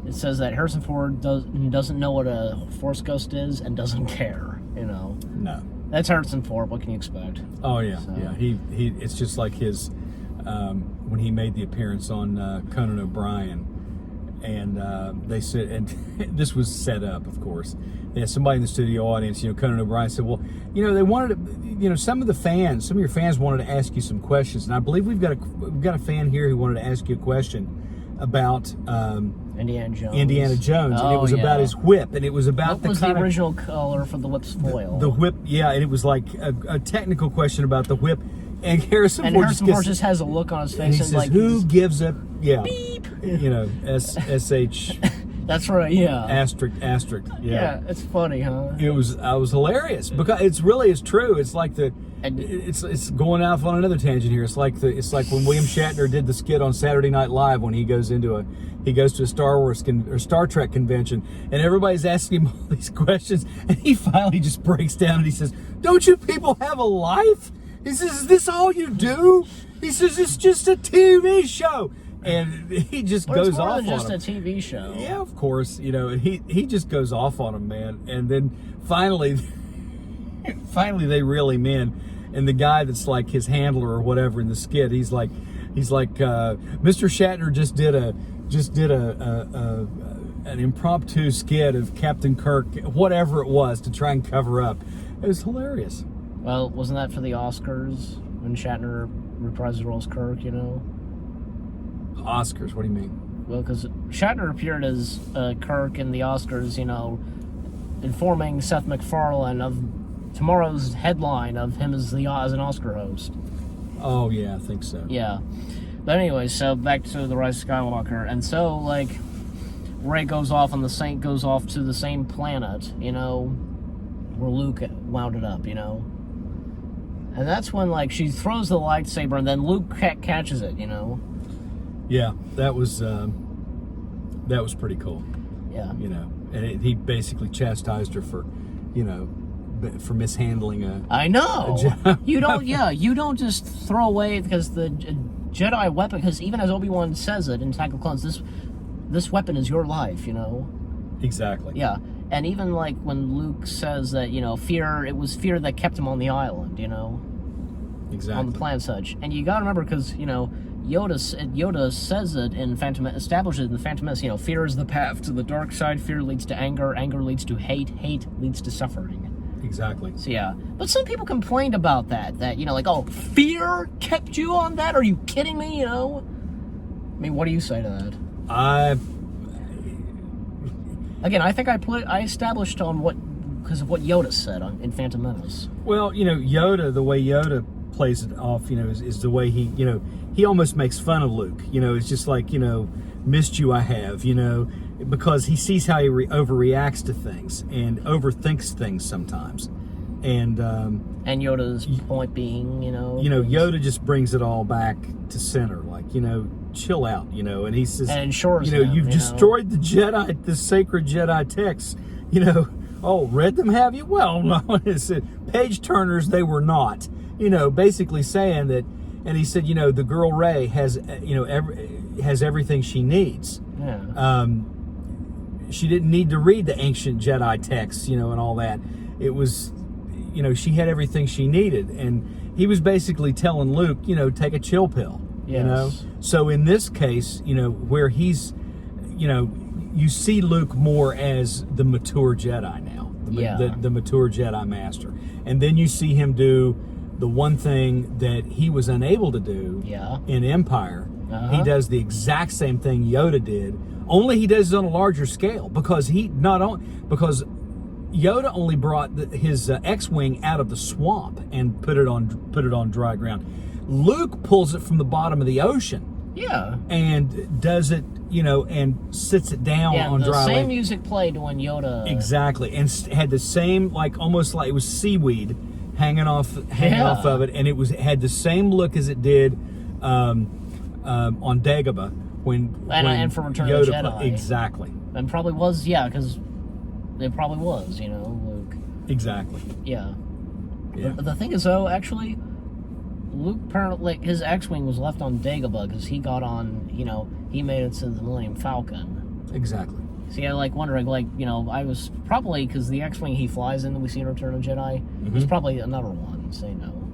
that Harrison Ford doesn't know what a Force ghost is and doesn't care. You know. No. That's Harrison Ford. What can you expect? Oh yeah, So. yeah. He. It's just like his when he made the appearance on Conan O'Brien. And they said, and this was set up, of course. They had somebody in the studio audience, Conan O'Brien said, well, they wanted to, some of your fans wanted to ask you some questions. And I believe we've got a fan here who wanted to ask you a question about Indiana Jones. And it was about his whip, and it was about what was the original color for the whip's foil? The whip, yeah, and it was like a technical question about the whip. And Harrison Ford just has a look on his face, and he says, "Who gives a beep?" SH. That's right. Yeah. Asterisk. Yeah, it's funny, huh? I was hilarious because it's true. It's like it's going off on another tangent here. It's like when William Shatner did the skit on Saturday Night Live when he goes to a Star Wars or Star Trek convention, and everybody's asking him all these questions, and he finally just breaks down and he says, "Don't you people have a life?" He says, "Is this all you do?" He says, "It's just a TV show." And he just goes it's more off than just on him. a TV show. Yeah, of course. And he just goes off on him, man. And then finally they reel him in. And the guy that's like his handler or whatever in the skit, he's like, Mr. Shatner just did an impromptu skit of Captain Kirk, whatever it was, to try and cover up. It was hilarious. Well, wasn't that for the Oscars when Shatner reprised the role as Kirk, Oscars, what do you mean? Well, because Shatner appeared as Kirk in the Oscars, informing Seth MacFarlane of tomorrow's headline of him as an Oscar host. Oh, yeah, I think so. Yeah. But anyway, so back to The Rise of Skywalker. And so, Rey goes off to the same planet, where Luke wound up, And that's when, she throws the lightsaber and then Luke catches it, Yeah, that was pretty cool. Yeah. And he basically chastised her for mishandling a... I know! You don't just throw away, because the Jedi weapon, because even as Obi-Wan says it in Attack of the Clones, this weapon is your life, Exactly. Yeah. And even when Luke says that, it was fear that kept him on the island, Exactly. On the planet such. And you gotta remember, because, Yoda says it in establishes it in the Phantom Menace, fear is the path to the dark side, fear leads to anger, anger leads to hate, hate leads to suffering. Exactly. So yeah. But some people complained about that, oh, fear kept you on that? Are you kidding me, I mean, what do you say to that? Again, I think I established because of what Yoda said in Phantom Menace. Well, Yoda, the way Yoda plays it off, is the way he almost makes fun of Luke. It's just like, missed you I have, because he sees how he overreacts to things and overthinks things sometimes. And Yoda's point being, Yoda just brings it all back to center, chill out, and he says, and ensures you've destroyed the Jedi, the sacred Jedi texts, oh, read them, have you? Well, no, it's page turners, they were not, basically saying that. And he said, the girl Rey has, has everything she needs. Yeah. She didn't need to read the ancient Jedi texts, and all that. It was, she had everything she needed. And he was basically telling Luke, take a chill pill. Yes. So in this case, where he's, you see Luke more as the mature Jedi now. The mature Jedi Master. And then you see him do the one thing that he was unable to do in Empire. He does the exact same thing Yoda did, only he does it on a larger scale, because Yoda only brought his X-wing out of the swamp and put it on dry ground. Luke pulls it from the bottom of the ocean. Yeah. And does it, and sits it down on dry land. The same music played when Yoda... Exactly. And had the same, almost like it was seaweed hanging off of it, and it had the same look as it did on Dagobah when for Return Yoda of the Jedi. Exactly. And probably was, because it probably was, Luke. Exactly. Yeah. The thing is, though, actually, Luke apparently, his X-wing was left on Dagobah because he got on, he made it to the Millennium Falcon. Exactly. So yeah, wondering, I was probably, because the X-wing he flies in that we see in Return of the Jedi, was probably another one, say no.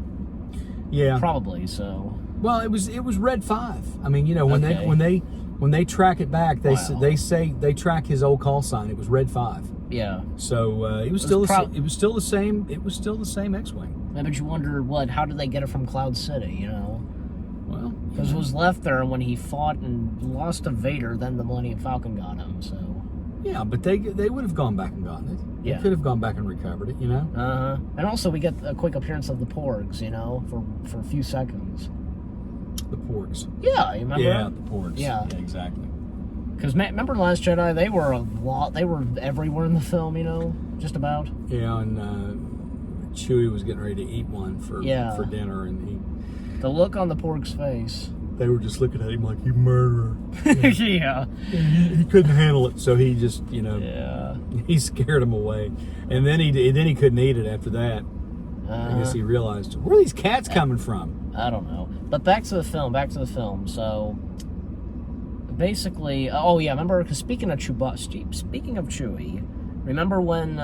Yeah. Probably, so. Well, it was Red 5. I mean, when When they track it back, they Wow. they track his old call sign. It was Red 5. Yeah. So it was still the same. It was still the same X-wing. But you wonder how did they get it from Cloud City? You know. Well, Because it was left there when he fought and lost to Vader. Then the Millennium Falcon got him. So. yeah, but they would have gone back and gotten it. They Yeah. could have gone back and recovered it. You know. And also we get a quick appearance of the Porgs. You know, for a few seconds. The Porgs. Yeah, you remember? Yeah, the Porgs. Yeah. Exactly. Because remember Last Jedi? They were a lot. They were everywhere in the film. You know, just about. Yeah, and Chewie was getting ready to eat one for dinner, and The look on the Porg's face. they were just looking at him like, "You murderer." Yeah. And he couldn't handle it, so he just, Yeah. he scared him away, and then he couldn't eat it after that. I guess he realized, where are these cats coming from? I don't know. But back to the film. So basically, oh yeah, remember? Because speaking of Chewie, remember when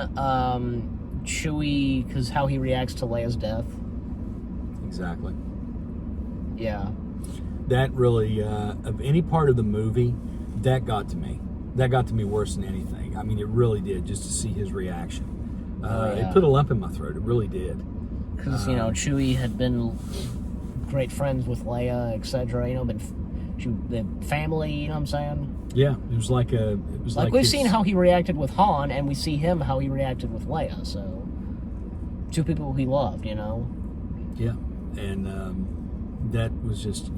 Chewie, because how he reacts to Leia's death? Exactly. Yeah. That really, of any part of the movie, that got to me. That got to me worse than anything. I mean, it really did, just to see his reaction. It put a lump in my throat. It really did. Because, Chewie had been great friends with Leia, etc. The family, you know what I'm saying? Yeah, it was like we've seen how he reacted with Han, and we see him how he reacted with Leia, so two people he loved, you know? Yeah, and that was just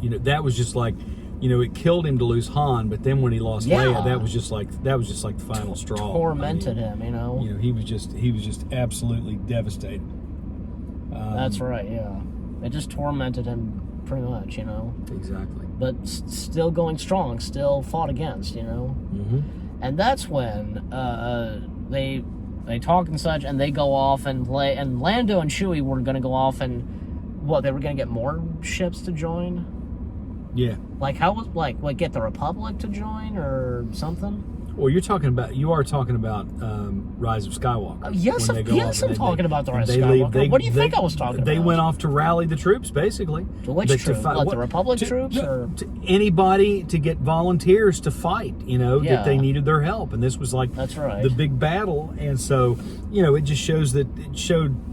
like, it killed him to lose Han, but then when he lost Leia, that was just like the final straw. Tormented him, you know? He was just absolutely devastated. That's right, yeah. It just tormented him pretty much, you know? Exactly. But still going strong, still fought against, you know? Mm-hmm. And that's when they talk and such, and they go off, and Lando and Chewie were going to go off, and they were going to get more ships to join? Yeah. Get the Republic to join or something? Well, you are talking about Rise of Skywalker. Yes, I'm talking about the Rise of Skywalker. What do you think I was talking about? They went off to rally the troops, basically. To which troops? The Republic troops? Or to anybody to get volunteers to fight, that they needed their help. And this was like that's right. the big battle. And so, it just shows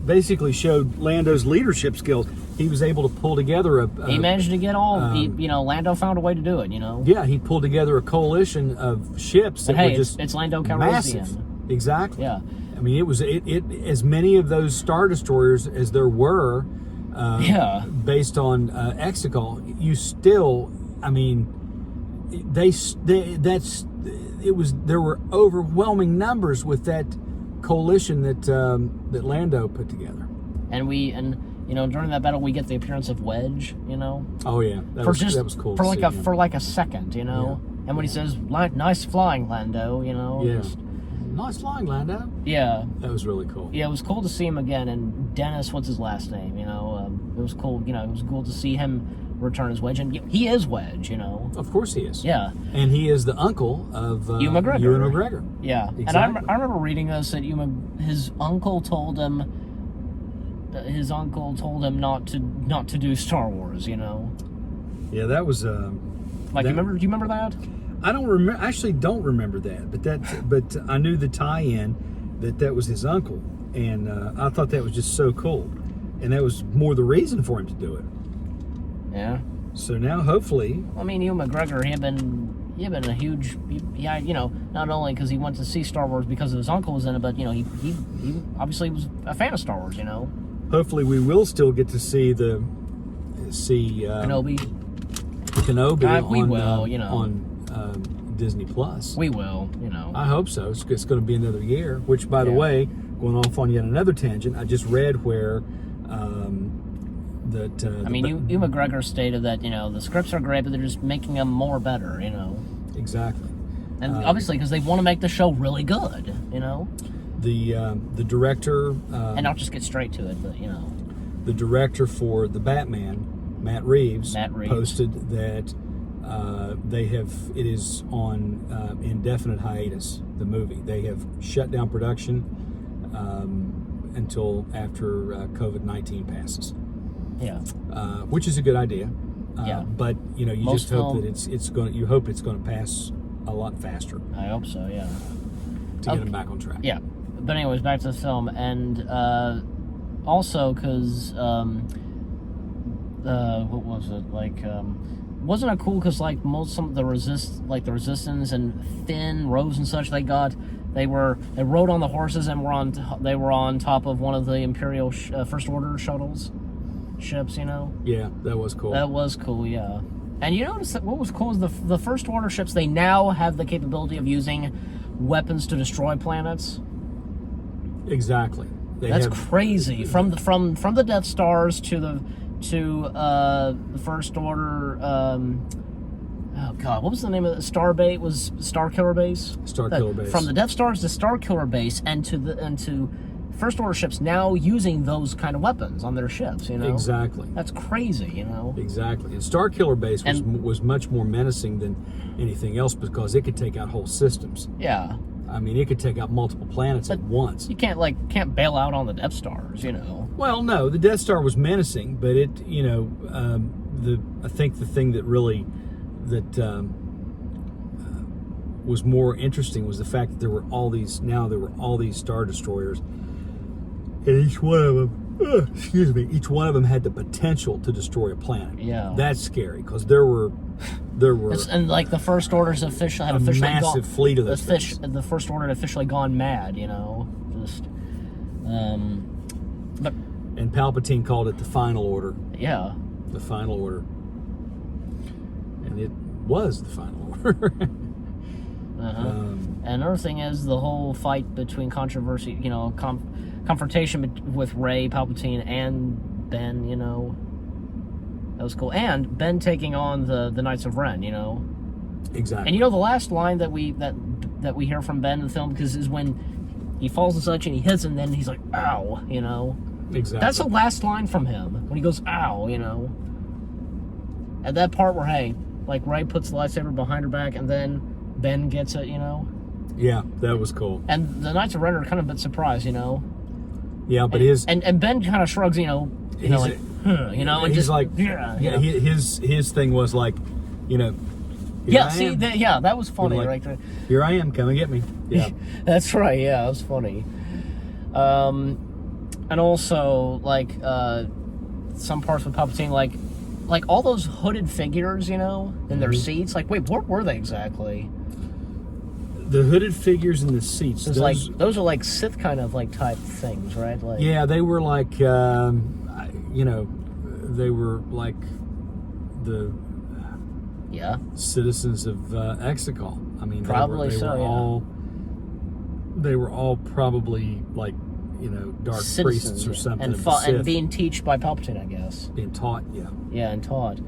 basically showed Lando's leadership skills. He was able to pull together he managed to get all, Lando found a way to do it, Yeah, he pulled together a coalition of ships that were just it's Lando Calrissian. massive. Exactly. Yeah. I mean, it as many of those Star Destroyers as there were, based on Exegol, you still, I mean, there were overwhelming numbers with that coalition that Lando put together. And during that battle, we get the appearance of Wedge, Oh yeah, that was cool. For like a second, Yeah. And when he says, "Nice flying, Lando," Yeah. Nice flying, Lando. Yeah. That was really cool. Yeah, it was cool to see him again. And Dennis, what's his last name? It was cool. It was cool to see him return as Wedge, and he is Wedge. Of course he is. Yeah. And he is the uncle of Ewan McGregor. Ewan McGregor. Yeah. Exactly. And I remember reading this that his uncle told him. His uncle told him not to do Star Wars. Yeah, that was. Do you remember that? I don't remember. Actually, don't remember that. But I knew the tie-in that was his uncle, and I thought that was just so cool, and that was more the reason for him to do it. Yeah. So now, hopefully, Ewan McGregor, he had been a huge, not only because he went to see Star Wars because his uncle was in it, but he obviously was a fan of Star Wars. Hopefully, we will still get to see Kenobi. on Disney Plus. We will, I hope so. It's going to be another year. Which, by the way, going off on yet another tangent, I just read where Ewan McGregor stated that the scripts are great, but they're just making them more better. Exactly. And obviously, because they want to make the show really good. The director and not just get straight to it, but the director for the Batman, Matt Reeves, posted that it is on indefinite hiatus. The movie, they have shut down production until after COVID-19 passes. Yeah, which is a good idea. Yeah. But you know, you Most just hope film- that it's going. You hope it's going to pass a lot faster I hope so. Yeah. to get them back on track. Yeah. But anyways, back to the film, and also because what was it like? Wasn't it cool? Because like some of the resistance and Finn, Rose, and such, they rode on the horses and they were on top of one of the Imperial First Order ships. You know. Yeah, that was cool. That was cool. Yeah. And you notice that what was cool is the First Order ships. They now have the capability of using weapons to destroy planets. Exactly. That's crazy. From the Death Stars to the First Order. Oh God, what was the name of the Starbase? Was Starkiller Base? Starkiller Base. From the Death Stars to Starkiller Base and to First Order ships now using those kind of weapons on their ships. You know. Exactly. That's crazy. You know. Exactly. And Starkiller Base was much more menacing than anything else because it could take out whole systems. Yeah. I mean, it could take out multiple planets at once. You can't bail out on the Death Stars, you know. Well, no, the Death Star was menacing, but it, you know, I think the thing that really was more interesting was the fact that there were all these Star Destroyers, and each one of them, each one of them had the potential to destroy a planet. Yeah, that's scary because there were and like the First Order's officially massive fleet of those things. The First Order had officially gone mad, you know. Just but and Palpatine called it the Final Order. Yeah, the Final Order, and it was the Final Order. And another thing is the whole fight between controversy, you know, confrontation with Rey, Palpatine, and Ben, you know. That was cool. And Ben taking on the Knights of Ren, you know. Exactly. And you know the last line that we hear from Ben in the film is when he falls and such and he hits him, then he's like, ow, you know. Exactly. That's the last line from him. When he goes, ow, you know. At that part where, hey, like Rey puts the lightsaber behind her back and then Ben gets it, you know. Yeah, that was cool. And the Knights of Ren are kind of a bit surprised, you know. Yeah, but and Ben kind of shrugs, you know, like, you know, and he's just like, yeah. His thing was like, you know, that was funny, like, right there. Here I am, come and get me. Yeah, that's right. Yeah, that was funny. And also like some parts with Palpatine, like all those hooded figures, you know, in their seats. Like, wait, what were they exactly? The hooded figures in the seats. Those are like Sith kind of like type things, right? Like, yeah, they were like, you know, they were like the citizens of Exegol. I mean, they were all probably like, you know, dark citizens, priests or something, and being taught by Palpatine, I guess. Being taught, and taught.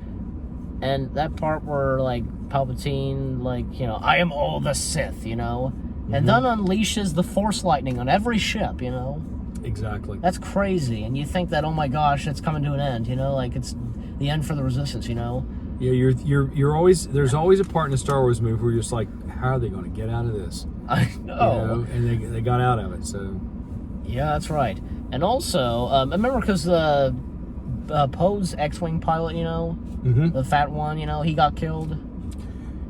And that part where, like, Palpatine, like, you know, I am all the Sith, you know? And then unleashes the Force lightning on every ship, you know? Exactly. That's crazy. And you think that, oh my gosh, it's coming to an end, you know? Like, it's the end for the Resistance, you know? Yeah, you're always, there's always a part in a Star Wars movie where you're just like, how are they going to get out of this? I know. You know? And they got out of it, so. Yeah, that's right. And also, I remember because Poe's X-Wing pilot, you know, the fat one, you know, he got killed.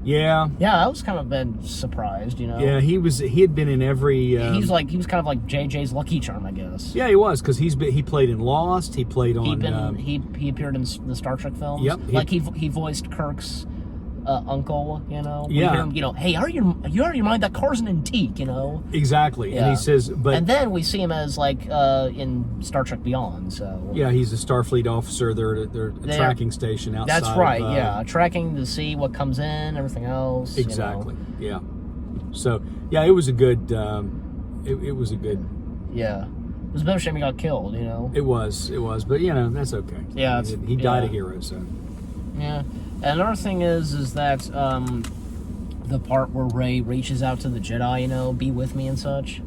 Yeah. Yeah, I was kind of been surprised, you know. Yeah, he had been in every. He was kind of like JJ's Lucky Charm, I guess. Yeah, he was because he played in Lost. He played on. He appeared in the Star Trek films. Yep. Like he voiced Kirk's uncle, you know. Yeah. You hear him, you know, hey, are you out of your mind? That car's an antique, you know. Exactly, Yeah. and he says, but. And then we see him as like in Star Trek Beyond. So. Yeah, he's a Starfleet officer. They're a tracking station outside. That's right. Yeah, tracking to see what comes in, everything else. Exactly. You know. Yeah. So yeah, it was a good. It was a good. Yeah. It was a bit of a shame he got killed, you know. It was, but you know that's okay. Yeah, he died a hero, so. Yeah. And another thing is that the part where Rey reaches out to the Jedi, you know, be with me and such.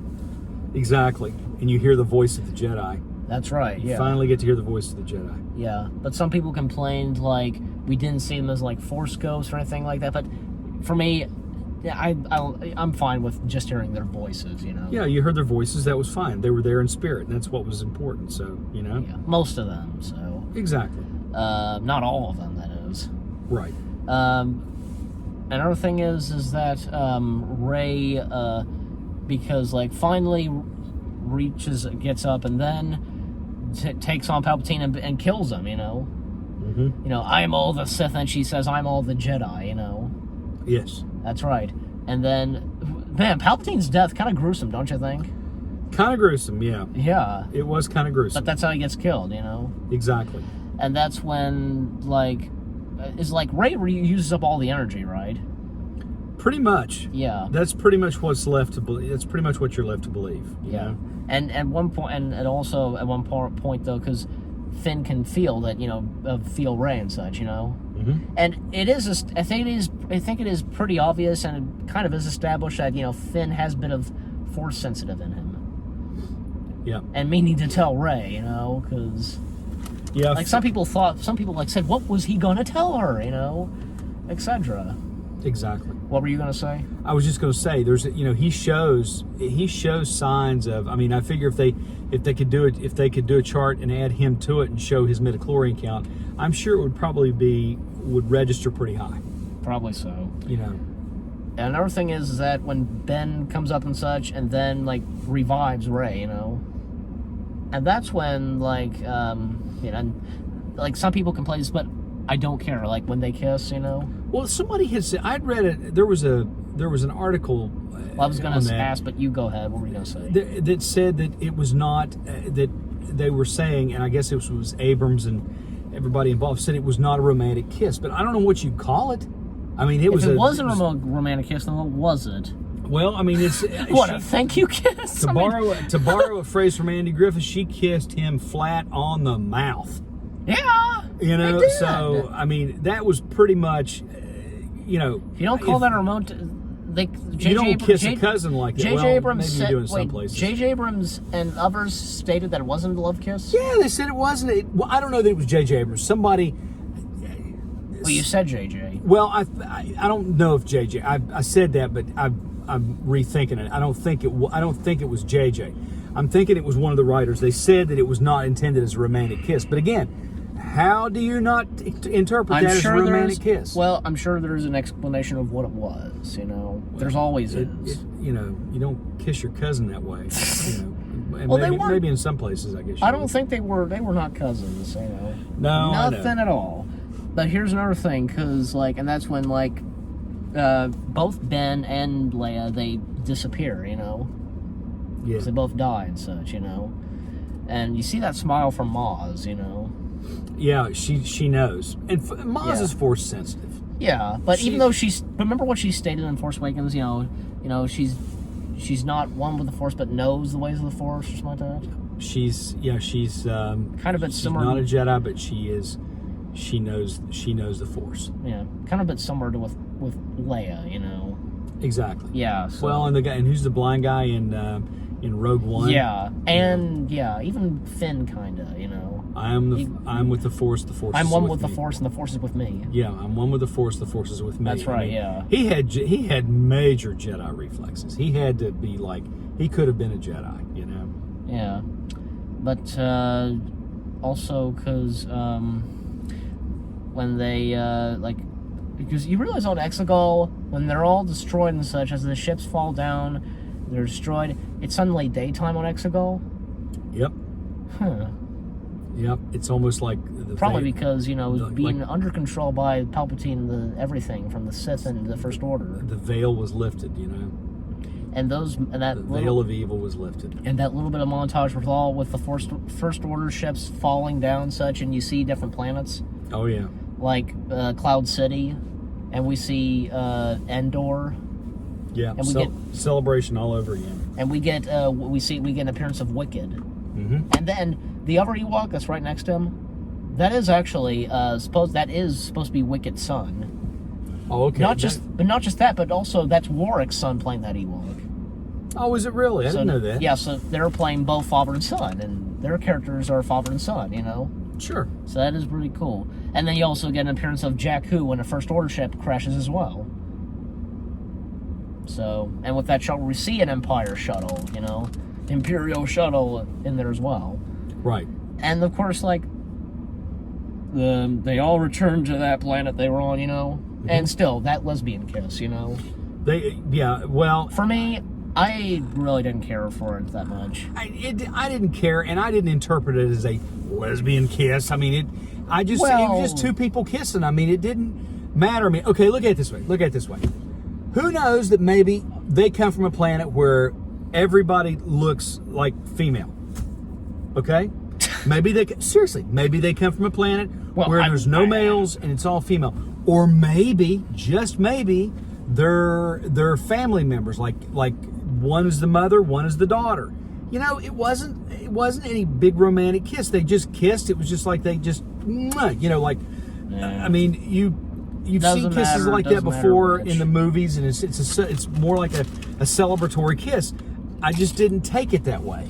Exactly. And you hear the voice of the Jedi. That's right, You finally get to hear the voice of the Jedi. Yeah. But some people complained, like, we didn't see them as, like, Force ghosts or anything like that. But for me, I'm fine with just hearing their voices, you know. Yeah, you heard their voices. That was fine. They were there in spirit. And that's what was important, so, you know. Yeah, most of them, so. Exactly. Not all of them, that is. Right. Another thing is that Rey, because like finally gets up and then takes on Palpatine and kills him. You know. Mm-hmm. You know, I'm all the Sith, and she says I'm all the Jedi. You know. Yes. That's right. And then, man, Palpatine's death kind of gruesome, don't you think? Kind of gruesome, yeah. Yeah. It was kind of gruesome. But that's how he gets killed, you know? Exactly. And that's when, like, Rey uses up all the energy, right? Pretty much. Yeah. That's pretty much what's left to believe. That's pretty much what you're left to believe. You know? And at one point, and also at one point though, because Finn can feel that, you know, feel Rey and such, you know. Mm-hmm. And it is, I think it is pretty obvious, and it kind of is established that, you know, Finn has a bit of force sensitive in him. Yeah. And meaning to tell Rey, you know, because like some people like said, what was he gonna tell her, you know, etc. Exactly. What were you gonna say? I was just gonna say, there's, you know, he shows signs of. I mean, I figure if they could do a chart and add him to it and show his midichlorian count, I'm sure it would register pretty high. Probably so. You know. And another thing is that when Ben comes up and such, and then like revives Rey, you know, and that's when like you know, and, like some people complain, but I don't care. Like when they kiss, you know. Well, somebody had said, I'd read it. There was an article. Well, I was going to ask, but you go ahead. What were you going to say? That said that it was not that they were saying, and I guess it was Abrams and everybody involved said it was not a romantic kiss. But I don't know what you call it. I mean, it was a romantic kiss, then what was it? Well, I mean, it's a thank you kiss. To borrow a phrase from Andy Griffith, she kissed him flat on the mouth. Yeah, you know. So I mean, that was pretty much, you know. If you don't call that a romantic, you don't kiss a cousin like that. J.J. Abrams maybe you do in some places. J.J. Abrams and others stated that it wasn't a love kiss. Yeah, they said it wasn't. Well, I don't know that it was J.J. Abrams. Somebody. Well, you said J.J. Well, I don't know if J.J. I said that, but I'm rethinking it. I don't think it was J.J. I'm thinking it was one of the writers. They said that it was not intended as a romantic kiss. But again, how do you not interpret that as a romantic kiss? Well, I'm sure there's an explanation of what it was. You know, there's always is. You know, you don't kiss your cousin that way. You know. Well, maybe in some places, I guess. I don't think they were not cousins. You know, no, nothing at all. But here's another thing, because like, and that's when like, both Ben and Leia, they disappear. You know. Yeah. They both die and such, you know. And you see that smile from Maz, you know. Yeah, she knows. And Maz is force sensitive. Yeah, but even though remember what she stated in Force Awakens, you know, she's not one with the Force, but knows the ways of the Force, or something like that. She's kind of a bit similar. She's not a Jedi, but she knows the Force. Yeah, kind of a bit similar to with Leia, you know. Exactly. Yeah. So. Well, and who's the blind guy in Rogue One? Yeah, and even Finn, kinda, you know. I'm with the Force. The Force. I'm one with the Force, and the Force is with me. Yeah, I'm one with the Force. The Force is with me. That's right. I mean, yeah. He had major Jedi reflexes. He had to be like, he could have been a Jedi, you know. Yeah, but also because when they because you realize on Exegol, when they're all destroyed and such, as the ships fall down, they're destroyed. It's suddenly daytime on Exegol. Yep. Huh. Yep. It's almost like probably because it was being under control by Palpatine, everything from the Sith and the First Order. The veil was lifted, you know. And the veil of evil was lifted. And that little bit of montage with the First Order ships falling down and such, and you see different planets. Oh yeah. Like Cloud City, and we see Endor. Yeah, and we get celebration all over again. And we get an appearance of Wicked. Mm-hmm. And then the other Ewok that's right next to him, that is actually supposed to be Wicked's son. Oh, okay. Not just that, but also that's Warwick's son playing that Ewok. Oh, is it really? I didn't know that. Yeah, so they're playing both father and son, and their characters are father and son, you know? Sure. So that is pretty cool. And then you also get an appearance of Jakku when a First Order ship crashes as well. So, and with that shuttle, we see an Empire shuttle, you know, Imperial shuttle in there as well. Right. And of course, like, they all returned to that planet they were on, you know? Mm-hmm. And still, that lesbian kiss, you know? Well, for me, I really didn't care for it that much. I didn't care, and I didn't interpret it as a lesbian kiss. I mean, it was just two people kissing. I mean, it didn't matter. I mean, okay, look at it this way. Who knows that maybe they come from a planet where everybody looks like female? Okay? Maybe they come from a planet where there's no males and it's all female. Or maybe, just maybe, they're family members, like one is the mother, one is the daughter. You know, it wasn't any big romantic kiss. They just kissed. It was just like they just, you know, like, I mean, you've seen kisses like that before in the movies, and it's more like a celebratory kiss. I just didn't take it that way.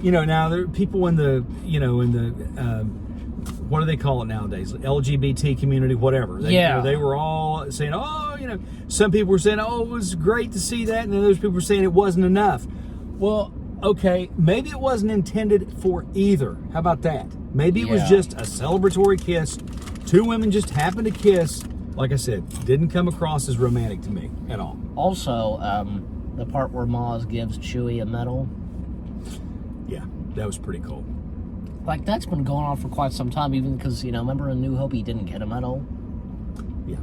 You know, now there are people in the what do they call it nowadays? LGBT community, whatever. You know, they were all saying, oh, you know, some people were saying, oh, it was great to see that, and then those people were saying it wasn't enough. Well, okay, maybe it wasn't intended for either. How about that? Maybe it was just a celebratory kiss. Two women just happened to kiss. Like I said, didn't come across as romantic to me at all. Also, the part where Maz gives Chewie a medal. Yeah, that was pretty cool. Like, that's been going on for quite some time, even because, you know, remember in New Hope he didn't get a medal? Yeah.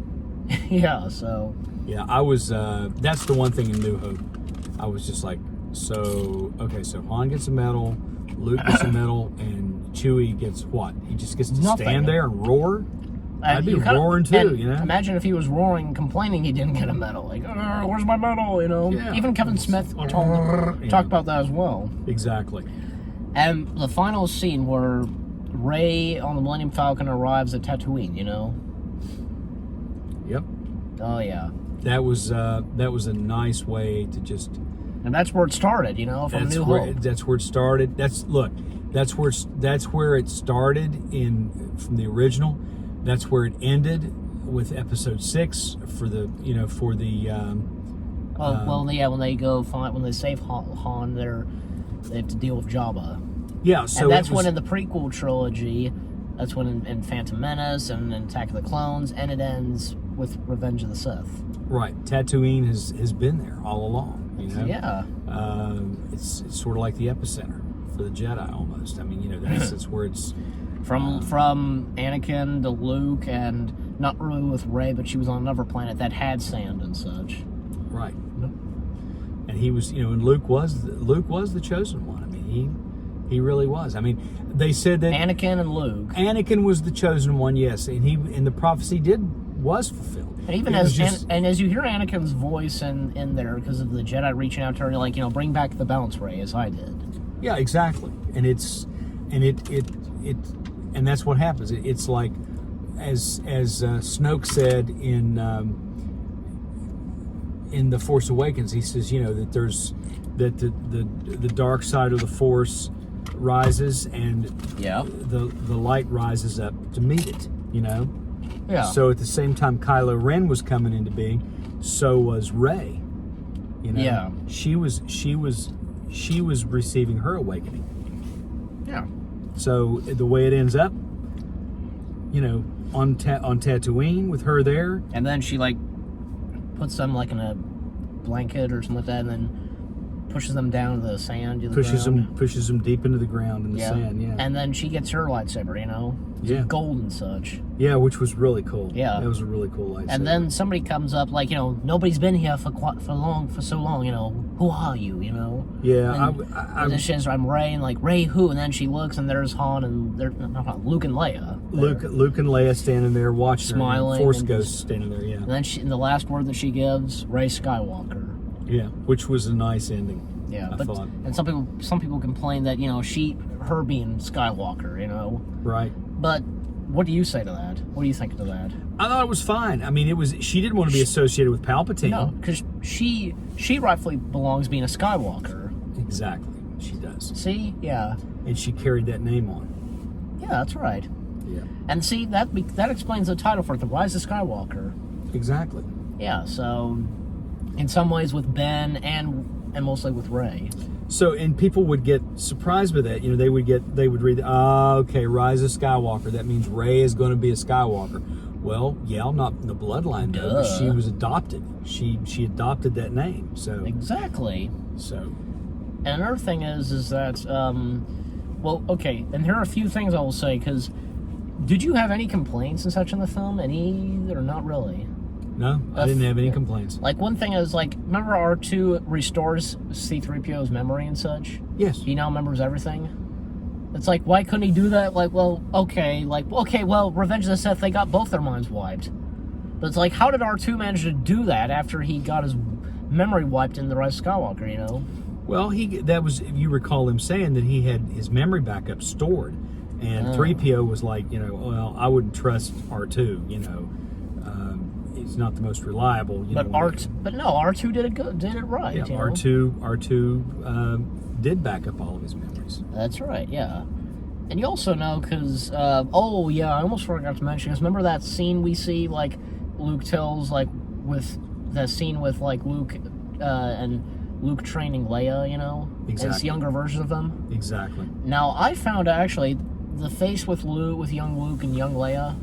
Yeah, so... Yeah, I was, that's the one thing in New Hope. I was just like, so Han gets a medal, Luke gets a medal, and Chewie gets what? He just gets to stand there and roar? I'd be roaring too, you know? Imagine if he was roaring, complaining he didn't get a medal. Like, where's my medal, you know? Yeah. Even Kevin Smith talked about that as well. Exactly. And the final scene where Rey on the Millennium Falcon arrives at Tatooine, you know? Yep. Oh, yeah. That was a nice way to just... And that's where it started, you know, from New Hope. That's where it started. That's where it started from the original. That's where it ended with Episode 6 for the when they save Han, they have to deal with Jabba. Yeah, so and that's when in the prequel trilogy, that's when in Phantom Menace and in Attack of the Clones, and it ends with Revenge of the Sith. Right, Tatooine has been there all along. You know? Yeah. It's sort of like the epicenter for the Jedi almost. I mean, you know, that's where it's from Anakin to Luke, and not really with Rey, but she was on another planet that had sand and such. Right. And he was, you know, and Luke was the chosen one. I mean, he really was. I mean, they said that Anakin and Luke. Anakin was the chosen one, yes, and the prophecy was fulfilled. And even as you hear Anakin's voice in there because of the Jedi reaching out to her, like, you know, bring back the balance, Rey, as I did. Yeah, exactly. And and that's what happens. It's like as Snoke said in The Force Awakens, he says, you know, that the dark side of the Force rises and the light rises up to meet it, you know? Yeah. So at the same time Kylo Ren was coming into being, so was Rey. You know? Yeah. She was receiving her awakening. Yeah. So the way it ends up, you know, on Tatooine with her there, and then she like puts them like in a blanket or something like that, and then pushes them down to the sand. Pushes them deep into the ground in the sand. Yeah. And then she gets her lightsaber, you know, gold and such. Yeah, which was really cool. Yeah, that was a really cool lightsaber. And then somebody comes up, like, you know, nobody's been here for so long. You know, who are you? You know. Yeah, and then she says, "I'm Rey," and like, Rey who? And then she looks, and there's Han, and Luke and Leia. Luke and Leia standing there watching, smiling, her, Force Ghost standing there. Yeah. And then the last word that she gives, Rey Skywalker. Yeah, which was a nice ending. Yeah, I thought. And some people complain that, you know, her being Skywalker, you know. Right. But what do you say to that? What do you think to that? I thought it was fine. I mean, she didn't want to be associated with Palpatine. No, because she rightfully belongs being a Skywalker. Exactly, she does. See, yeah. And she carried that name on. Yeah, that's right. Yeah. And see, that explains the title for it, The Rise of Skywalker. Exactly. Yeah. So, in some ways, with Ben and and mostly with Rey. So, and people would get surprised by that. You know, they would read, okay, Rise of Skywalker. That means Rey is going to be a Skywalker. Well, yeah, not in the bloodline, though, but she was adopted. She adopted that name. So exactly. So, and another thing is that, well, okay, and here are a few things I will say, because did you have any complaints and such in the film? Any, or not really? No, I didn't have any complaints. Like, one thing is, like, remember R2 restores C-3PO's memory and such? Yes. He now remembers everything. It's like, why couldn't he do that? Like, well, okay, well, Revenge of the Sith, they got both their minds wiped. But it's like, how did R2 manage to do that after he got his memory wiped in The Rise of Skywalker, you know? Well, that was, if you recall him saying that he had his memory backup stored. And 3PO was like, you know, well, I wouldn't trust R2, you know. He's not the most reliable. But R2 did it right. Yeah, you know? R2 did back up all of his memories. That's right, yeah. And you also know, because, I almost forgot to mention, because remember that scene we see, like, Luke tells, like, with the scene with, like, Luke and Luke training Leia, you know? Exactly. And it's younger versions of them. Exactly. Now, I found, actually, the face with young Luke and young Leia,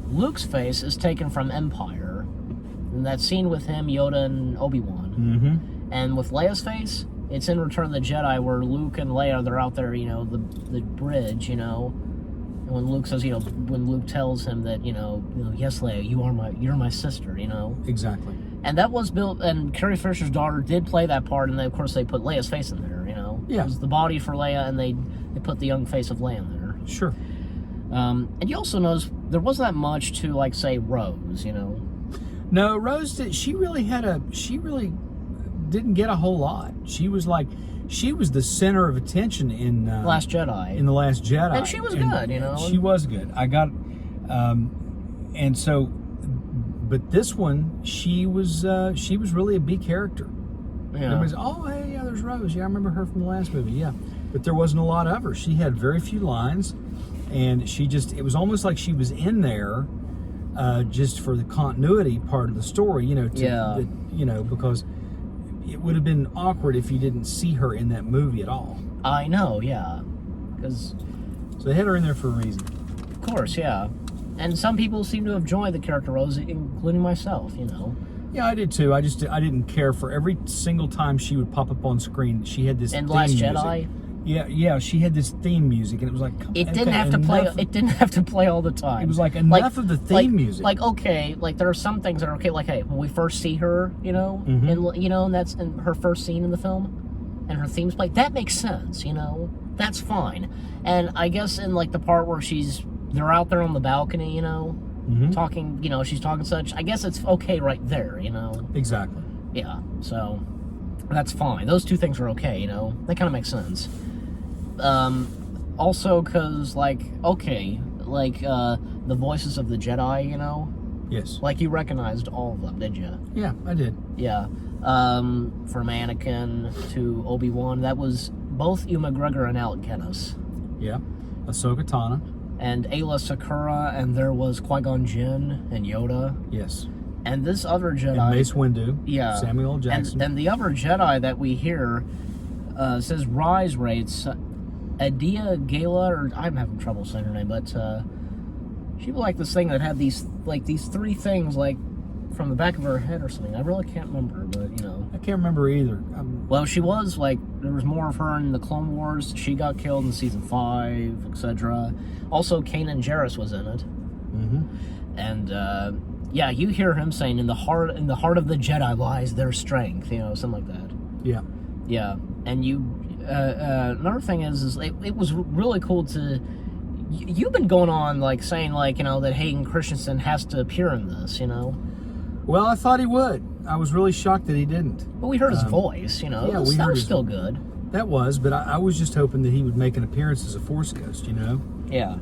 Luke's face is taken from Empire. And that scene with him, Yoda, and Obi-Wan. And with Leia's face, it's in Return of the Jedi, where Luke and Leia, they're out there, you know, the bridge, you know. And when Luke says, you know, when Luke tells him that, you know, yes, Leia, you're my sister, you know. Exactly. And that was built, and Carrie Fisher's daughter did play that part, and of course they put Leia's face in there, you know. Yeah. It was the body for Leia, and they put the young face of Leia in there. Sure. And you also notice there wasn't that much to, like, say, Rose, you know. No, Rose she really didn't get a whole lot. She was the center of attention in Last Jedi. In The Last Jedi. And she was good, you know. She was good. And so, but this one, she was really a big character. Yeah. Everybody's, hey, yeah, there's Rose. Yeah, I remember her from the last movie. Yeah, but there wasn't a lot of her. She had very few lines, and it was almost like she was in there just for the continuity part of the story, you know. Because it would have been awkward if you didn't see her in that movie at all. I know, yeah. So they had her in there for a reason. Of course, yeah. And some people seem to have enjoyed the character Rose, including myself, you know. Yeah, I did too. I didn't care for every single time she would pop up on screen. She had this in theme Last music. Jedi. Yeah, she had this theme music, and it was like it didn't have to play all the time. It was like enough of the theme music. Like, okay, like there are some things that are okay. Like, hey, when we first see her, you know, and you know, and that's in her first scene in the film, and her theme's played. That makes sense, you know. That's fine. And I guess in like the part where they're out there on the balcony, you know, talking, you know, she's talking such. I guess it's okay right there, you know. Exactly. Yeah. So that's fine. Those two things are okay, you know. That kind of makes sense. Also, because, like, okay, like, the voices of the Jedi, you know? Yes. Like, you recognized all of them, did you? Yeah, I did. Yeah. From Anakin to Obi-Wan, that was both Ewan McGregor and Alec Guinness. Yeah. Ahsoka Tano. And Ayla Secura, and there was Qui-Gon Jinn and Yoda. Yes. And this other Jedi... And Mace Windu. Yeah. Samuel L. Jackson. And the other Jedi that we hear says rise rates... Adia Gala, or I'm having trouble saying her name, but she was like this thing that had these three things like from the back of her head or something. I really can't remember, but you know. I can't remember either. Well, she was like, there was more of her in the Clone Wars. She got killed in season 5, etc. Also, Kanan Jarrus was in it. And yeah, you hear him saying, "In the heart of the Jedi lies their strength," you know, something like that. Yeah. Yeah, and you. Another thing is it was really cool to. You've been going on like saying like, you know, that Hayden Christensen has to appear in this, you know. Well, I thought he would. I was really shocked that he didn't. But we heard his voice, you know. Yeah, that was still good. That was, but I was just hoping that he would make an appearance as a Force Ghost, you know. Yeah.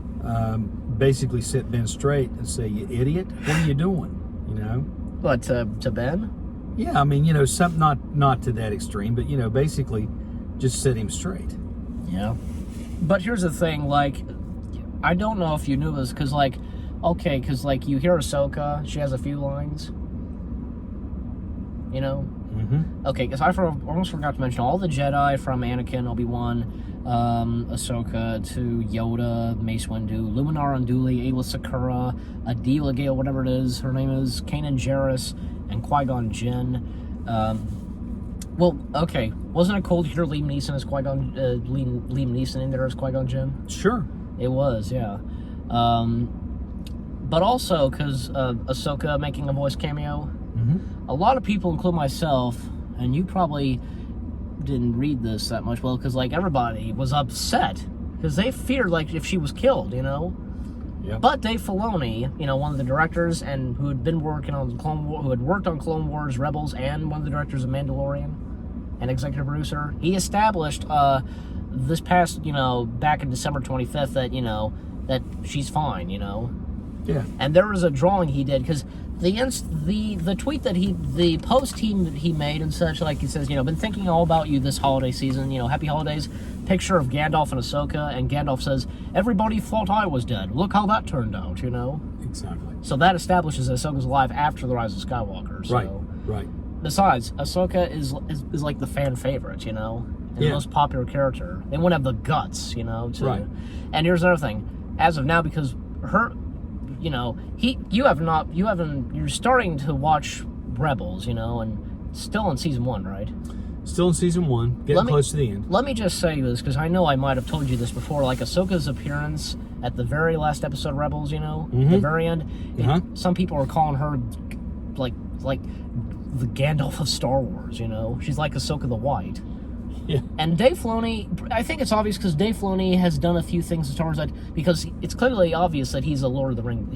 Basically, sit Ben straight and say, "You idiot! What are you doing?" You know. But to Ben. Yeah, I mean, you know, not to that extreme, but you know, basically, just set him straight. Yeah. But here's the thing, like, I don't know if you knew this, because, like, you hear Ahsoka, she has a few lines, you know? Mm-hmm. Okay, because I almost forgot to mention all the Jedi from Anakin, Obi-Wan, Ahsoka to Yoda, Mace Windu, Luminar Unduli, Ayla Secura, Adila Gale, whatever it is her name is, Kanan Jarrus, and Qui-Gon Jinn. Well, okay, wasn't it cool to hear Liam Neeson as Qui-Gon, Liam Neeson in there as Qui-Gon Jinn? Sure. It was, yeah. But also, because Ahsoka making a voice cameo, a lot of people, including myself, and you probably didn't read this that much well, because, like, everybody was upset, because they feared, like, if she was killed, you know? Yep. But Dave Filoni, you know, one of the directors, and who had been working on Clone Wars, who had worked on Clone Wars, Rebels, and one of the directors of Mandalorian, and executive producer, he established, this past, you know, back in December 25th, that, you know, that she's fine, you know? Yeah. And there was a drawing he did, because the tweet that the post he made and such, like he says, you know, been thinking all about you this holiday season, you know, happy holidays, picture of Gandalf and Ahsoka, and Gandalf says, everybody thought I was dead, look how that turned out, you know? Exactly. So that establishes Ahsoka's alive after the Rise of Skywalker, so. Right. Besides, Ahsoka is like the fan favorite, you know? And the most popular character. They wouldn't have the guts, you know, to... Right. And here's another thing. As of now, because her... You know, you're starting to watch Rebels, you know, and still in season 1, right? Still in season 1, getting close to the end. Let me just say this, because I know I might have told you this before, like Ahsoka's appearance at the very last episode of Rebels, you know, the very end, some people are calling her, like the Gandalf of Star Wars, you know? She's like Ahsoka the White. Yeah. And Dave Filoni, I think it's obvious because Dave Filoni has done a few things in Star Wars because it's clearly obvious that he's a Lord of the Rings.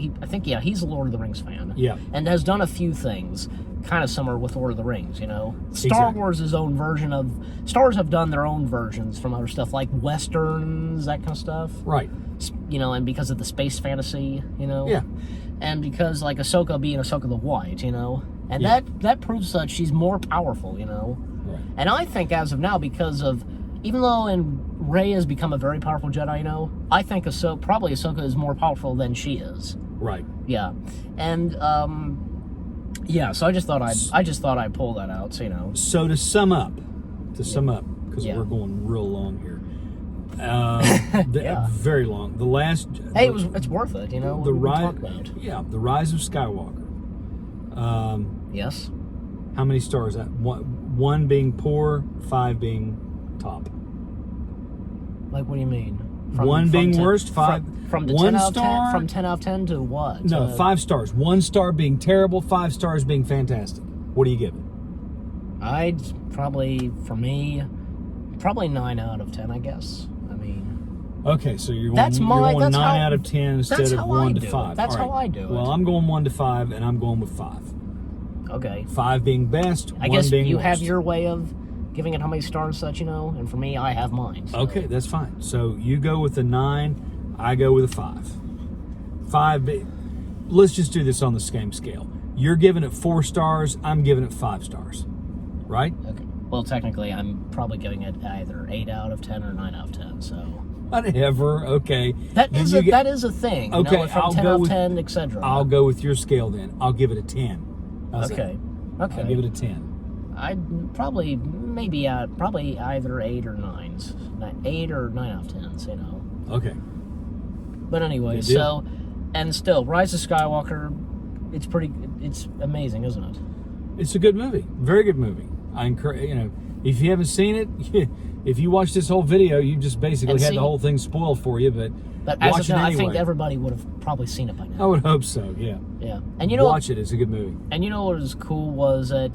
He's a Lord of the Rings fan. Yeah. And has done a few things kind of similar with Lord of the Rings, you know? Star Wars' own version of... Star Wars have done their own versions from other stuff, like Westerns, that kind of stuff. Right. You know, and because of the space fantasy, you know? Yeah. And because, like, Ahsoka being Ahsoka the White, you know? And that proves that she's more powerful, you know? Right. And I think as of now, because of, even though Rey has become a very powerful Jedi, you know, I think probably Ahsoka is more powerful than she is. Right. Yeah. And, so I just thought I'd pull that out, so, you know. So to sum up, because we're going real long here. Very long. The last... Hey, it's worth it, you know, the Rise of Skywalker. Yes. How many stars? That one being poor, 5 being top. Like, what do you mean? One being worst, 5 from 1 10 out of star. 10, from 10 out of 10 to what? No, 5 stars. 1 star being terrible, 5 stars being fantastic. What do you give it? I'd probably, for me, probably 9 out of 10, I guess. I mean, okay, so you're going 9 out of 10 instead of 1 to 5. That's how I do it. Well, I'm going 1 to 5, and I'm going with 5. Okay. 5 being best, 1 being worst. I guess you have your way of giving it how many stars, such, you know, and for me, I have mine. So. Okay, that's fine. So you go with a 9, I go with a 5. 5. Let's just do this on the same scale. You're giving it 4 stars. I'm giving it 5 stars. Right? Okay. Well, technically, I'm probably giving it either 8 out of 10 or 9 out of 10. So. Whatever. Okay. That is a thing. Okay. You know, from 10 out of 10, etc. I'll go with your scale then. I'll give it a 10. Okay. I'll give it a 10. I'd probably probably either 8 or 9s. 8 or 9 out of 10s, you know. Okay. But anyway, so, and still, Rise of Skywalker, it's amazing, isn't it? It's a good movie. Very good movie. I encourage, you know, if you haven't seen it, if you watch this whole video, you just basically had the whole thing spoiled for you, but as watch of now, it anyway. I think everybody would have probably seen it by now. I would hope so, yeah. Yeah. And you know, watch it. It's a good movie. And you know what was cool was that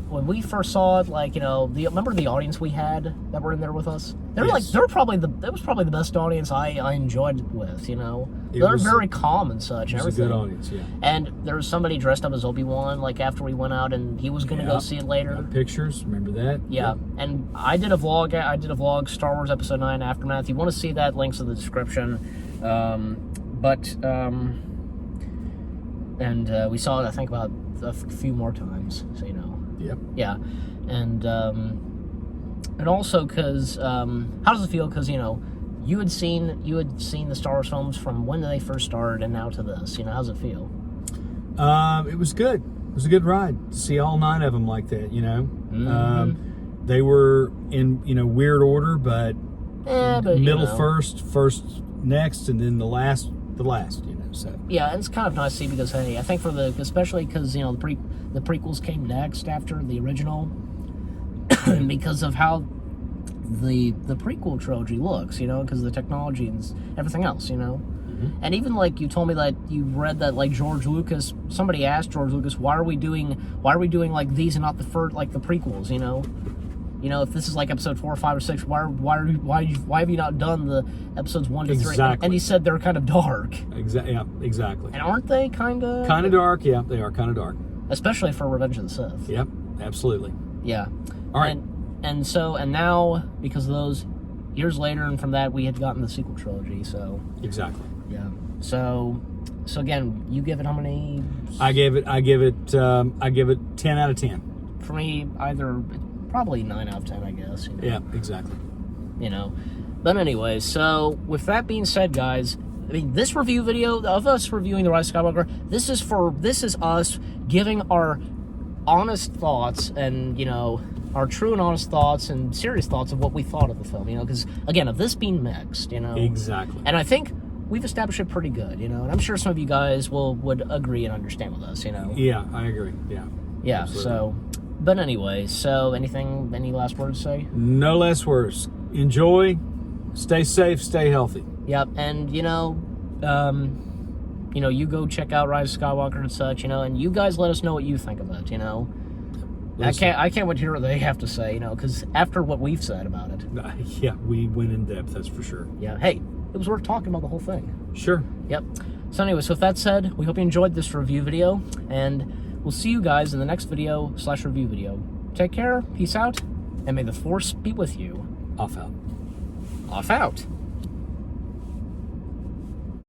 when we first saw it, like, you know, remember the audience we had that were in there with us? That was probably the best audience I enjoyed it with, you know. They're very calm and such and everything. It was a good audience, yeah. And there was somebody dressed up as Obi-Wan, like, after we went out, and he was going to go see it later. Got pictures, remember that? Yeah. And I did a vlog, Star Wars Episode 9 Aftermath. If you want to see that, links in the description. We saw it, I think, about a few more times, so, you know. Yep. Yeah. And also because, how does it feel? Because, you know, you had seen the Star Wars films from when they first started and now to this. You know, how's it feel? It was good. was a good ride to see all 9 of them like that. They were in weird order, but middle first next, and then the last. So yeah, and it's kind of nice to see because hey, I think especially because the prequels came next after the original, because of how the prequel trilogy looks, because of the technology and everything else, And even like you told me that you read that like somebody asked George Lucas, why are we doing like these and not the first, like the prequels, if this is like episode 4, 5, or 6, why have you not done the episodes 1 to 3? Exactly. And he said they're kind of dark. Exactly. And aren't they kind of dark? Yeah, they are kind of dark. Especially for Revenge of the Sith. Yep, absolutely. Yeah. All right. And now, because of those, years later, and from that, we had gotten the sequel trilogy, so... Exactly. Yeah. So again, you give it how many? I give it 10 out of 10. For me, probably 9 out of 10, I guess. Yeah, exactly. But anyway, so with that being said, guys, I mean, this review video of us reviewing The Rise of Skywalker, this is us giving our honest thoughts and, our true and honest thoughts and serious thoughts of what we thought of the film, because, again, of this being mixed, Exactly. And I think we've established it pretty good, and I'm sure some of you guys would agree and understand with us, Yeah, I agree. Yeah. Absolutely. So, but anyway, any last words to say? No last words. Enjoy, stay safe, stay healthy. Yep, and you go check out Rise of Skywalker and such, and you guys let us know what you think of it, Listen. I can't wait to hear what they have to say, because after what we've said about it. Yeah, we went in depth, that's for sure. Yeah, hey, it was worth talking about the whole thing. Sure. Yep. So anyway, with that said, we hope you enjoyed this review video, and we'll see you guys in the next video/review video. Take care, peace out, and may the Force be with you. Off out. Off out.